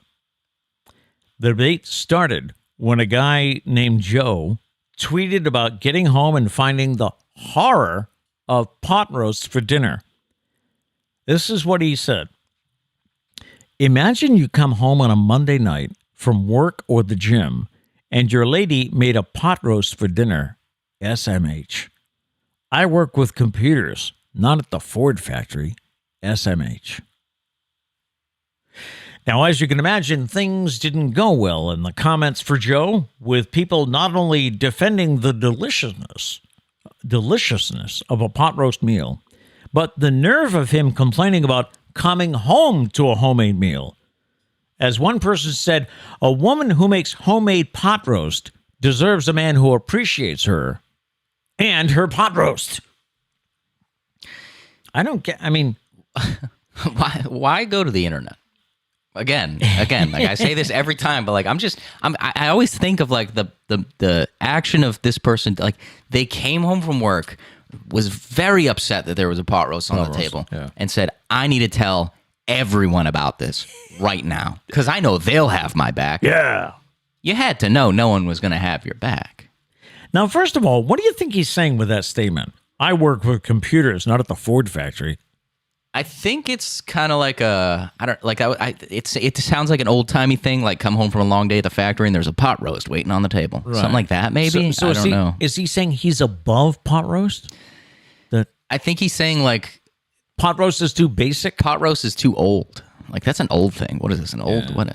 The debate started when a guy named Joe tweeted about getting home and finding the horror of pot roast for dinner. This is what he said. Imagine you come home on a Monday night from work or the gym, and your lady made a pot roast for dinner. SMH. I work with computers, not at the Ford factory. SMH. Now, as you can imagine, things didn't go well in the comments for Joe, with people not only defending the deliciousness of a pot roast meal, but the nerve of him complaining about coming home to a homemade meal. As one person said, a woman who makes homemade pot roast deserves a man who appreciates her and her pot roast. I don't get, I mean... Why go to the internet? Again, like I say this every time, but like I always think of like the action of this person. Like they came home from work, was very upset that there was a pot roast on the table, and said, "I need to tell everyone about this right now because I know they'll have my back." Yeah, you had to know no one was going to have your back. Now, first of all, what do you think he's saying with that statement? I work with computers, not at the Ford factory. I think it's kind of like it sounds like an old timey thing, like come home from a long day at the factory and there's a pot roast waiting on the table, something like that. Maybe so I don't know. Is he saying he's above pot roast? I think he's saying like pot roast is too basic. Pot roast is too old. Like that's an old thing. What is this? An old what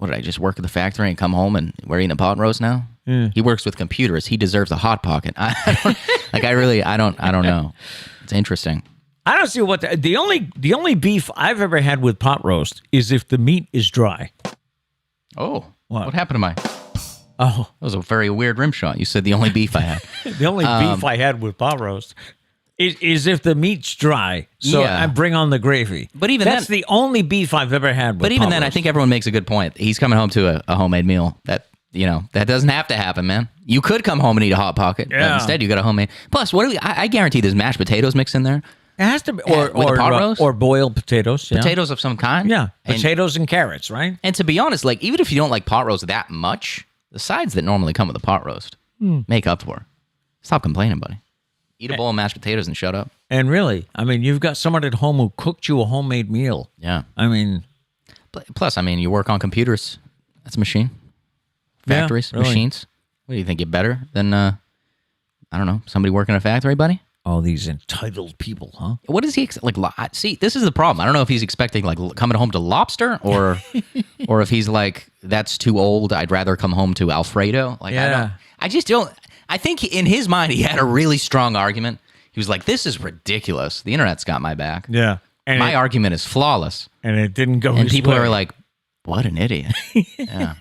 did I just work at the factory and come home and we're eating a pot roast now? He works with computers. He deserves a hot pocket. I don't know. It's interesting. I don't see what the only beef I've ever had with pot roast is if the meat is dry. Oh, what happened to my? Oh, that was a very weird rim shot. You said the only beef I had. The only beef I had with pot roast is if the meat's dry. So I bring on the gravy. But even that's the only beef I've ever had with But even pot then, roast. I think everyone makes a good point. He's coming home to a homemade meal. That doesn't have to happen, man. You could come home and eat a hot pocket, but instead you got a homemade. Plus, I guarantee there's mashed potatoes mixed in there. It has to be, or boiled potatoes. Yeah. Potatoes of some kind. Yeah, potatoes and carrots, right? And to be honest, like even if you don't like pot roast that much, the sides that normally come with a pot roast make up for it. Stop complaining, buddy. Eat a bowl of mashed potatoes and shut up. And really, I mean, you've got someone at home who cooked you a homemade meal. Yeah. I mean... Plus, you work on computers. That's a machine. Factories, machines. What do you think? You're better than, I don't know, somebody working in a factory, buddy? All these entitled people, huh? What is he see? This is the problem. I don't know if he's expecting like coming home to lobster, or if he's like that's too old. I'd rather come home to Alfredo. Like I just don't. I think in his mind he had a really strong argument. He was like, "This is ridiculous. The internet's got my back. Yeah, and my argument is flawless." And it didn't go. And people are like, "What an idiot." Yeah.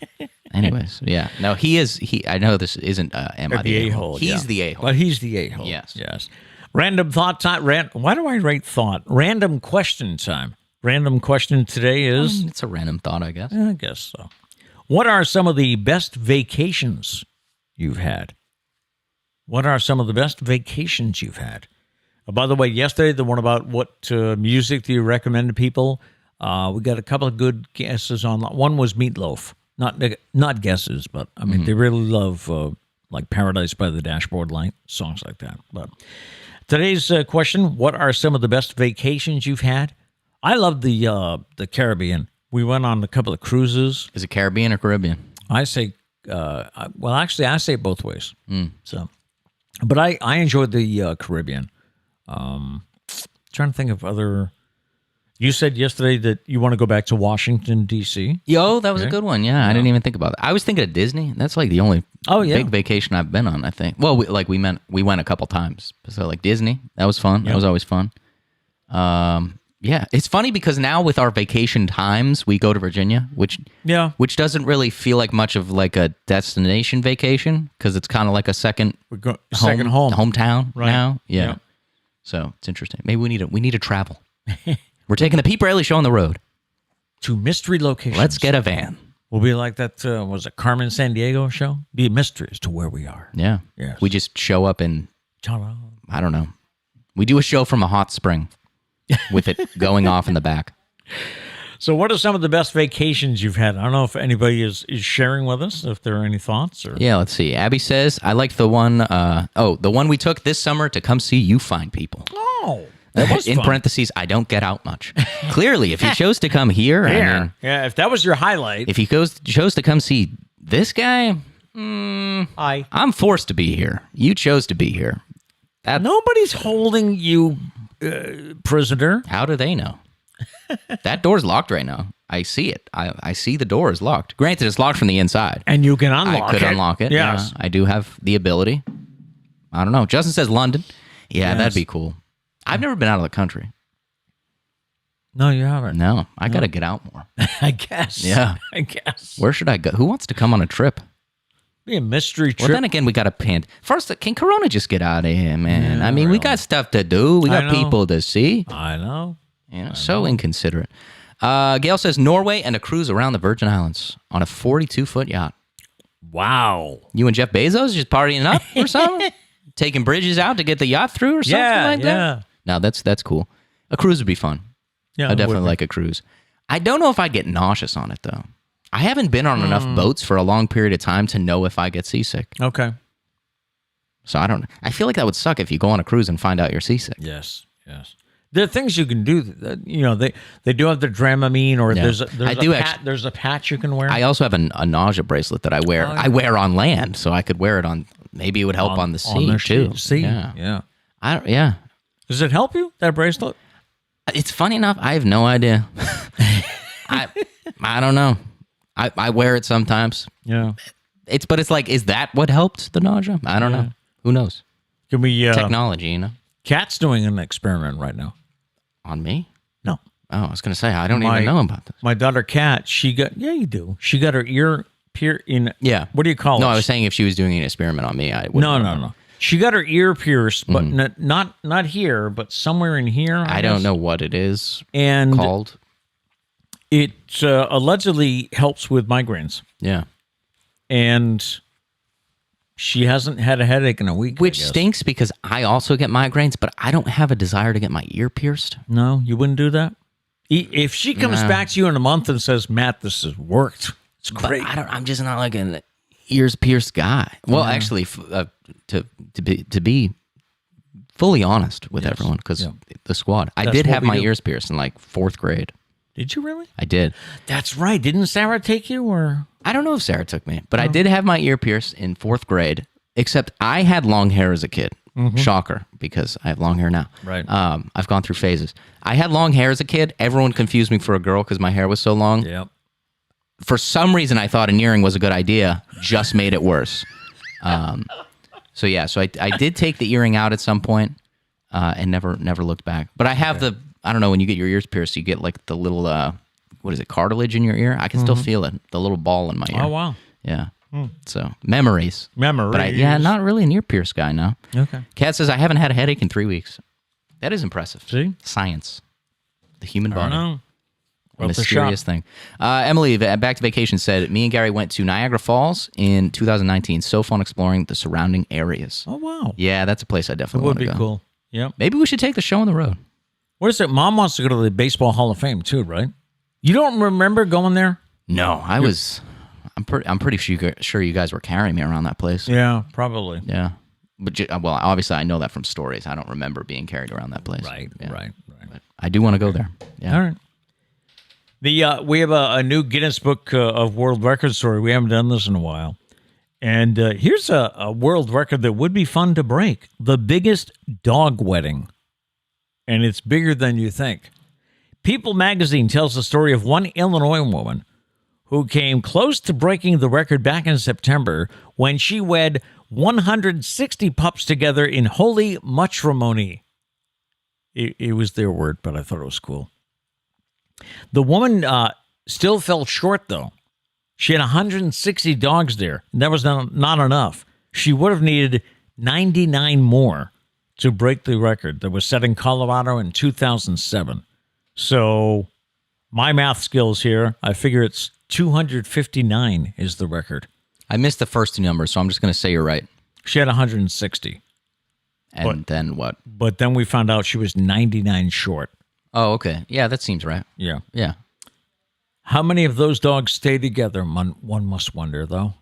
Anyways, yeah. No, he is. I know this isn't. Am I the a-hole? He's the a-hole. But he's the a-hole. Yes. Random thought time. Why do I write thought? Random question time. Random question today is... it's a random thought, I guess. I guess so. What are some of the best vacations you've had? What are some of the best vacations you've had? By the way, yesterday, the one about what music do you recommend to people? We got a couple of good guesses on. One was Meatloaf. Not guesses, but I mean, they really love like Paradise by the Dashboard Light, songs like that. But today's question, what are some of the best vacations you've had? I love the Caribbean. We went on a couple of cruises. Is it Caribbean or Caribbean? I say, well, actually, I say it both ways. So, but I enjoyed the Caribbean. Trying to think of other... You said yesterday that you want to go back to Washington, D.C. Yo, that was a good one. Yeah, I didn't even think about that. I was thinking of Disney. That's like the only big vacation I've been on, I think. Well, we went a couple times. So like Disney, that was fun. That was always fun. Yeah, it's funny because now with our vacation times, we go to Virginia, which doesn't really feel like much of like a destination vacation because it's kind of like a second hometown now. Yeah. So it's interesting. Maybe we need to travel. We're taking the Pete Braley Show on the road. To mystery locations. Let's get a van. We'll be like that, was it Carmen Sandiego show? Be a mystery as to where we are. Yeah. Yes. We just show up in, I don't know. We do a show from a hot spring. with it going off in the back. So what are some of the best vacations you've had? I don't know if anybody is sharing with us, if there are any thoughts. Or Yeah, let's see. Abby says, I liked the one, the one we took this summer to come see you fine people. Oh, that was In fun. parentheses, I don't get out much. Clearly, if he chose to come here, I mean, Yeah, if that was your highlight. if he chose to come see this guy, I'm forced to be here. You chose to be here. Nobody's holding you prisoner. How do they know? That door's locked right now. I see it. I see the door is locked. Granted, it's locked from the inside. And you can unlock I could it. unlock it. Yes. Yeah, I do have the ability. I don't know. Justin says London. Yeah, Yes. that'd be cool. I've never been out of the country. No, you haven't. No, I got to get out more. I guess. Yeah. I guess. Where should I go? Who wants to come on a trip? Be a mystery trip. Well, then again, we got to pan. First, can Corona just get out of here, man? Yeah, I mean, we really. got stuff to do. We I got know. people to see. I know. So inconsiderate. Gail says Norway and a cruise around the Virgin Islands on a 42-foot yacht. Wow. You and Jeff Bezos just partying up or something? Taking bridges out to get the yacht through or something like that? No, that's cool. A cruise would be fun. Yeah, I definitely like a cruise. I don't know if I'd get nauseous on it, though. I haven't been on enough boats for a long period of time to know if I get seasick. Okay. So I feel like that would suck if you go on a cruise and find out you're seasick. Yes. There are things you can do. That, they do have the Dramamine, or Yeah. there's a patch you can wear. I also have a nausea bracelet that I wear. Oh, yeah. I wear on land, so I could wear it on. Maybe it would help on the sea too. Yeah. Yeah. Does it help you, that bracelet? It's funny enough. I have no idea. I don't know. I wear it sometimes. Yeah. But it's like, is that what helped the nausea? I don't know. Who knows? Can we? Technology, Kat's doing an experiment right now. On me? No. Oh, I was going to say, I don't even know about this. My daughter Kat, you do. She got her ear in. Yeah. What do you call it? No, I was saying if she was doing an experiment on me, I would. No. She got her ear pierced, but not here, but somewhere in here. I don't know what it is and called. It allegedly helps with migraines. Yeah. And she hasn't had a headache in a week. Which stinks because I also get migraines, but I don't have a desire to get my ear pierced. No, you wouldn't do that? If she comes back to you in a month and says, Matt, this has worked. It's great. But I'm just not like an ears pierced guy. Well, actually, to be fully honest with everyone, because the squad, I did have my ears pierced in like 4th grade. Did you really? I did. That's right. Didn't Sarah take you, or? I don't know if Sarah took me, but I did have my ear pierced in 4th grade, except I had long hair as a kid. Shocker, because I have long hair now. Right. I've gone through phases. I had long hair as a kid. Everyone confused me for a girl because my hair was so long. Yep. For some reason, I thought an earring was a good idea. Just made it worse. So I did take the earring out at some point, and never looked back. But I have I don't know, when you get your ears pierced, you get like the little, what is it, cartilage in your ear? I can still feel it, the little ball in my ear. Oh, wow. Yeah. So, memories. But not really an ear pierce guy, no. Okay. Kat says, I haven't had a headache in 3 weeks. That is impressive. See? Science. The human body. I know. A mysterious thing. Emily, Back to Vacation, said, me and Gary went to Niagara Falls in 2019. So fun exploring the surrounding areas. Oh, wow. Yeah, that's a place I It definitely would want to be go. cool. Yep. Maybe we should take the show on the road. What is it? Mom wants to go to the Baseball Hall of Fame, too, right? You don't remember going there? No, I'm pretty sure you guys were carrying me around that place. Yeah, probably. Yeah. But obviously I know that from stories. I don't remember being carried around that place. Right. But I do want to go there. Yeah. All right. We have a new Guinness Book of World Records story. We haven't done this in a while. And here's a world record that would be fun to break. The biggest dog wedding. And it's bigger than you think. People magazine tells the story of one Illinois woman who came close to breaking the record back in September when she wed 160 pups together in holy matrimony. It was their word, but I thought it was cool. The woman still fell short, though. She had 160 dogs there. And that was not enough. She would have needed 99 more to break the record that was set in Colorado in 2007. So my math skills here, I figure it's 259 is the record. I missed the first two numbers, so I'm just going to say you're right. She had 160. And then what? But then we found out she was 99 short. Oh, okay. Yeah, that seems right. Yeah. Yeah. How many of those dogs stay together? One must wonder, though.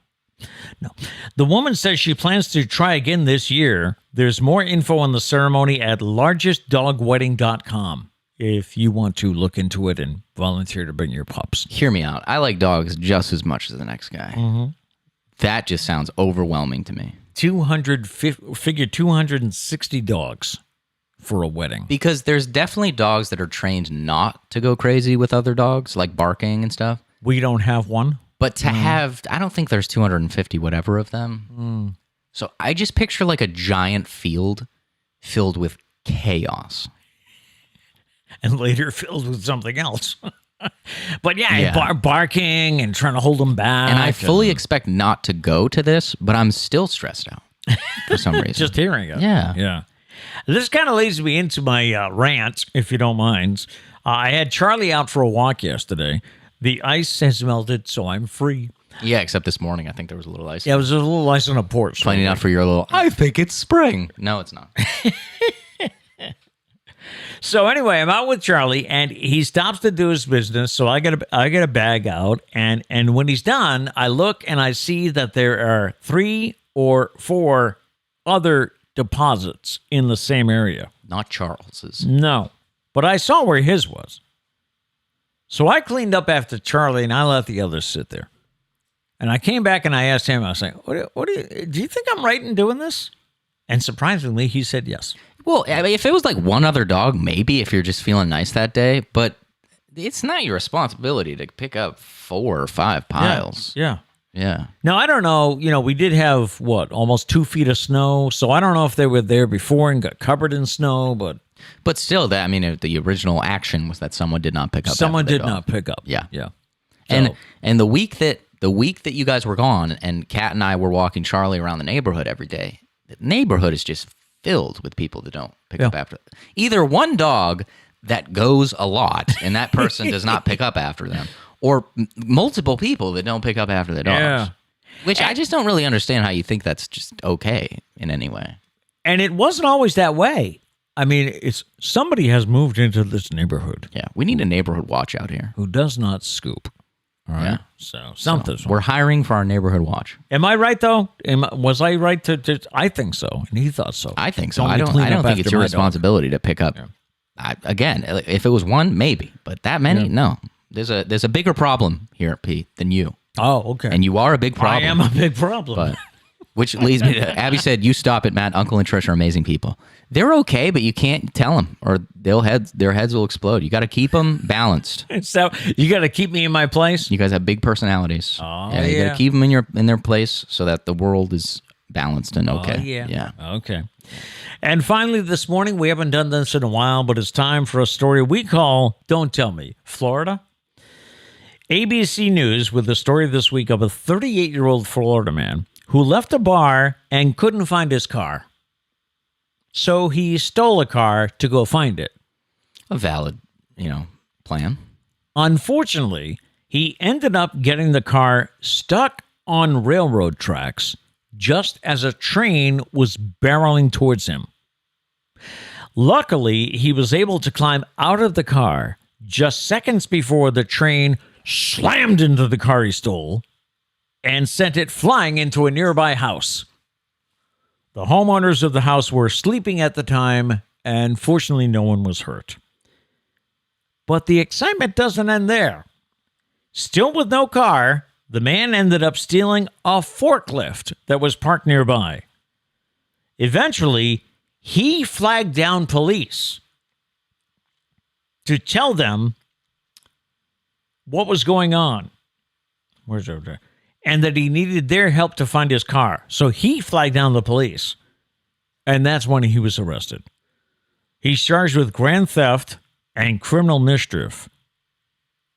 No. The woman says she plans to try again this year. There's more info on the ceremony at largestdogwedding.com if you want to look into it and volunteer to bring your pups. Hear me out. I like dogs just as much as the next guy. Mm-hmm. That just sounds overwhelming to me. 260 dogs for a wedding. Because there's definitely dogs that are trained not to go crazy with other dogs, like barking and stuff. We don't have one. But to have, I don't think there's 250 whatever of them. So I just picture like a giant field filled with chaos. And later filled with something else. But yeah. Barking and trying to hold them back. And I fully expect not to go to this, but I'm still stressed out for some reason. Just hearing it. Yeah. Yeah. This kind of leads me into my rant, if you don't mind. I had Charlie out for a walk yesterday. The ice has melted, so I'm free. Yeah, except this morning, I think there was a little ice. Yeah, it was a little ice on the porch. Plenty enough for your little, I think it's spring. No, it's not. So anyway, I'm out with Charlie, and he stops to do his business. So I get a bag out, and when he's done, I look and I see that there are 3 or 4 other deposits in the same area. Not Charles's. No, but I saw where his was. So I cleaned up after Charlie, and I let the others sit there. And I came back and I asked him, I was like, do you think I'm right in doing this? And surprisingly, he said yes. Well, I mean, if it was like one other dog, maybe if you're just feeling nice that day, but it's not your responsibility to pick up 4 or 5 piles. Yeah. Yeah. Now, I don't know, we did have, almost 2 feet of snow, so I don't know if they were there before and got covered in snow, but still, the original action was that someone did not pick up. Someone did not pick up. Yeah. Yeah. So, and the week that you guys were gone and Kat and I were walking Charlie around the neighborhood every day, the neighborhood is just filled with people that don't pick up after. Either one dog that goes a lot and that person does not pick up after them, or multiple people that don't pick up after the dogs. Yeah. Which I just don't really understand how you think that's just okay in any way. And it wasn't always that way. I mean, somebody has moved into this neighborhood. Yeah, we need a neighborhood watch out here. Who does not scoop. All right. Yeah. So something. We're hiring for our neighborhood watch. Am I right though? Was I right to? I think so, and he thought so. I think so. I don't think it's your responsibility to pick up. Yeah. Again, if it was one, maybe, but that many, no. There's a bigger problem here, Pete, than you. Oh, okay. And you are a big problem. I am a big problem. But, which leads me to Abby said, "You stop it, Matt. Uncle and Trish are amazing people. They're okay, but you can't tell them, or their heads will explode. You got to keep them balanced. So you got to keep me in my place. You guys have big personalities. Oh, you got to keep them in their place so that the world is balanced and okay. Oh, yeah. Yeah. Okay. And finally, this morning, we haven't done this in a while, but it's time for a story we call "Don't Tell Me, Florida." ABC News with the story this week of a 38-year-old Florida man who left a bar and couldn't find his car. So he stole a car to go find it. A valid, plan. Unfortunately, he ended up getting the car stuck on railroad tracks just as a train was barreling towards him. Luckily, he was able to climb out of the car just seconds before the train slammed into the car he stole and sent it flying into a nearby house. The homeowners of the house were sleeping at the time, and fortunately no one was hurt. But the excitement doesn't end there. Still with no car, the man ended up stealing a forklift that was parked nearby. Eventually, he flagged down police to tell them what was going on. Where's over there? And that he needed their help to find his car. So he flagged down the police. And that's when he was arrested. He's charged with grand theft and criminal mischief.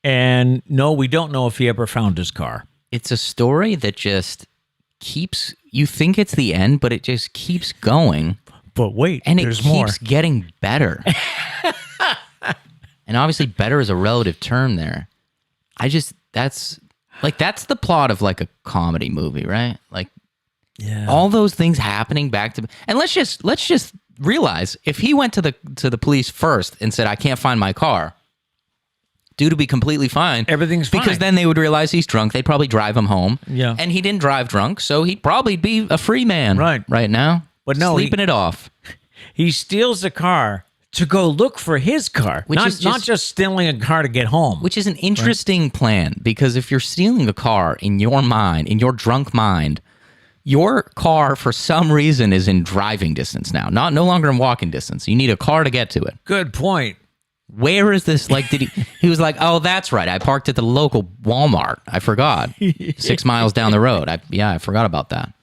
And no, we don't know if he ever found his car. It's a story that just keeps, you think it's the end, but it just keeps going. But wait, and there's it more. keeps getting better. And obviously better is a relative term there. That's the plot of like a comedy movie, right? Like yeah. all those things happening back to, and let's just realize if he went to the police first and said, I can't find my car, dude would be completely fine. Everyth's fine. Because then they would realize he's drunk. They'd probably drive him home. Yeah. And he didn't drive drunk, so he'd probably be a free man right now. But no, sleeping it off. He steals the car to go look for his car. Not just stealing a car to get home. Which is an interesting plan, because if you're stealing a car in your mind, in your drunk mind, your car for some reason is in driving distance now, no longer in walking distance. You need a car to get to it. Good point. Where is this? Like, did he was like, oh, that's right. I parked at the local Walmart. I forgot. 6 miles down the road. I forgot about that.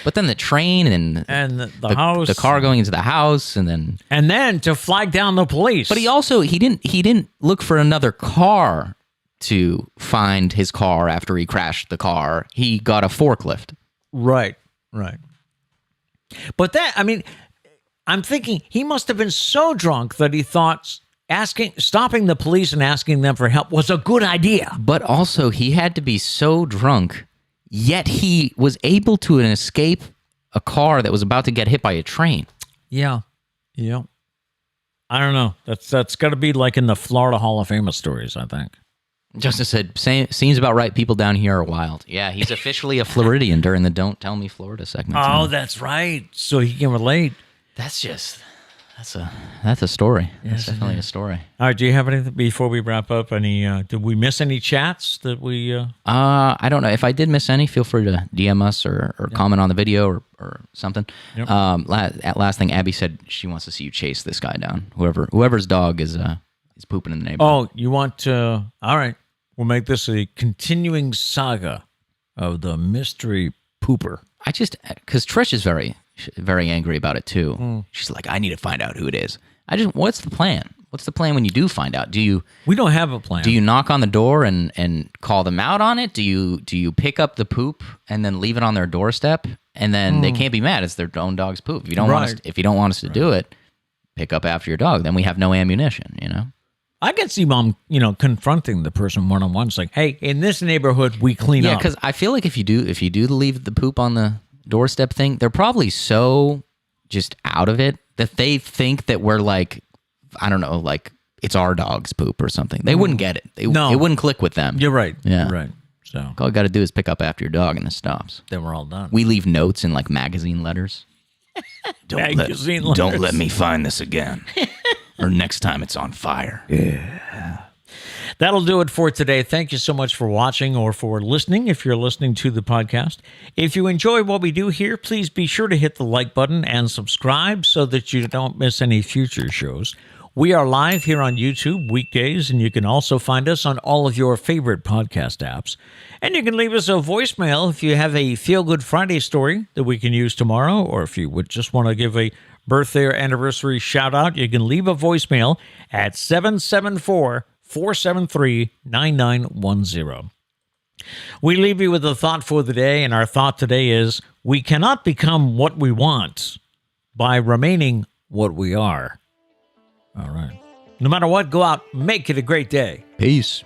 But then the train and the house, the car going into the house, and then to flag down the police. But he didn't look for another car to find his car after he crashed the car. He got a forklift. Right. But I'm thinking he must have been so drunk that he thought stopping the police and asking them for help was a good idea. But also, he had to be so drunk, yet he was able to escape a car that was about to get hit by a train. Yeah. I don't know. That's got to be like in the Florida Hall of Fame stories, I think. Justin said, seems about right. People down here are wild. Yeah, he's officially a Floridian during the Don't Tell Me Florida segment. Oh, that's right. So he can relate. That's a story. Yes, that's definitely a story. All right. Do you have anything before we wrap up? Did we miss any chats that we? I don't know. If I did miss any, feel free to DM us or comment on the video or something. Yep. Last thing, Abby said she wants to see you chase this guy down. Whoever's dog is pooping in the neighborhood. Oh, you want to? All right. We'll make this a continuing saga of the mystery pooper. Because Trish is very, very angry about it too. She's like, I need to find out who it is. What's the plan? What's the plan when you do find out? We don't have a plan. Do you knock on the door and call them out on it? Do you pick up the poop and then leave it on their doorstep? And then they can't be mad. It's their own dog's poop. If you don't want us to do it, pick up after your dog. Then we have no ammunition, I can see Mom, confronting the person one-on-one. It's like, hey, in this neighborhood, we clean up. Yeah, because I feel like if you do leave the poop on the doorstep thing, they're probably so just out of it that they think that we're like, I don't know, like it's our dog's poop or something. They wouldn't get it. It wouldn't click with them. You're right. Yeah. You're right. So all you got to do is pick up after your dog and it stops. Then we're all done. We leave notes in like magazine letters. Don't let me find this again. Or next time it's on fire. Yeah. That'll do it for today. Thank you so much for watching or for listening if you're listening to the podcast. If you enjoy what we do here, please be sure to hit the like button and subscribe so that you don't miss any future shows. We are live here on YouTube weekdays, and you can also find us on all of your favorite podcast apps. And you can leave us a voicemail if you have a Feel Good Friday story that we can use tomorrow, or if you would just want to give a birthday or anniversary shout out, you can leave a voicemail at 774-473-9910. We leave you with a thought for the day, and our thought today is, we cannot become what we want by remaining what we are. All right. No matter what, go out, make it a great day. Peace.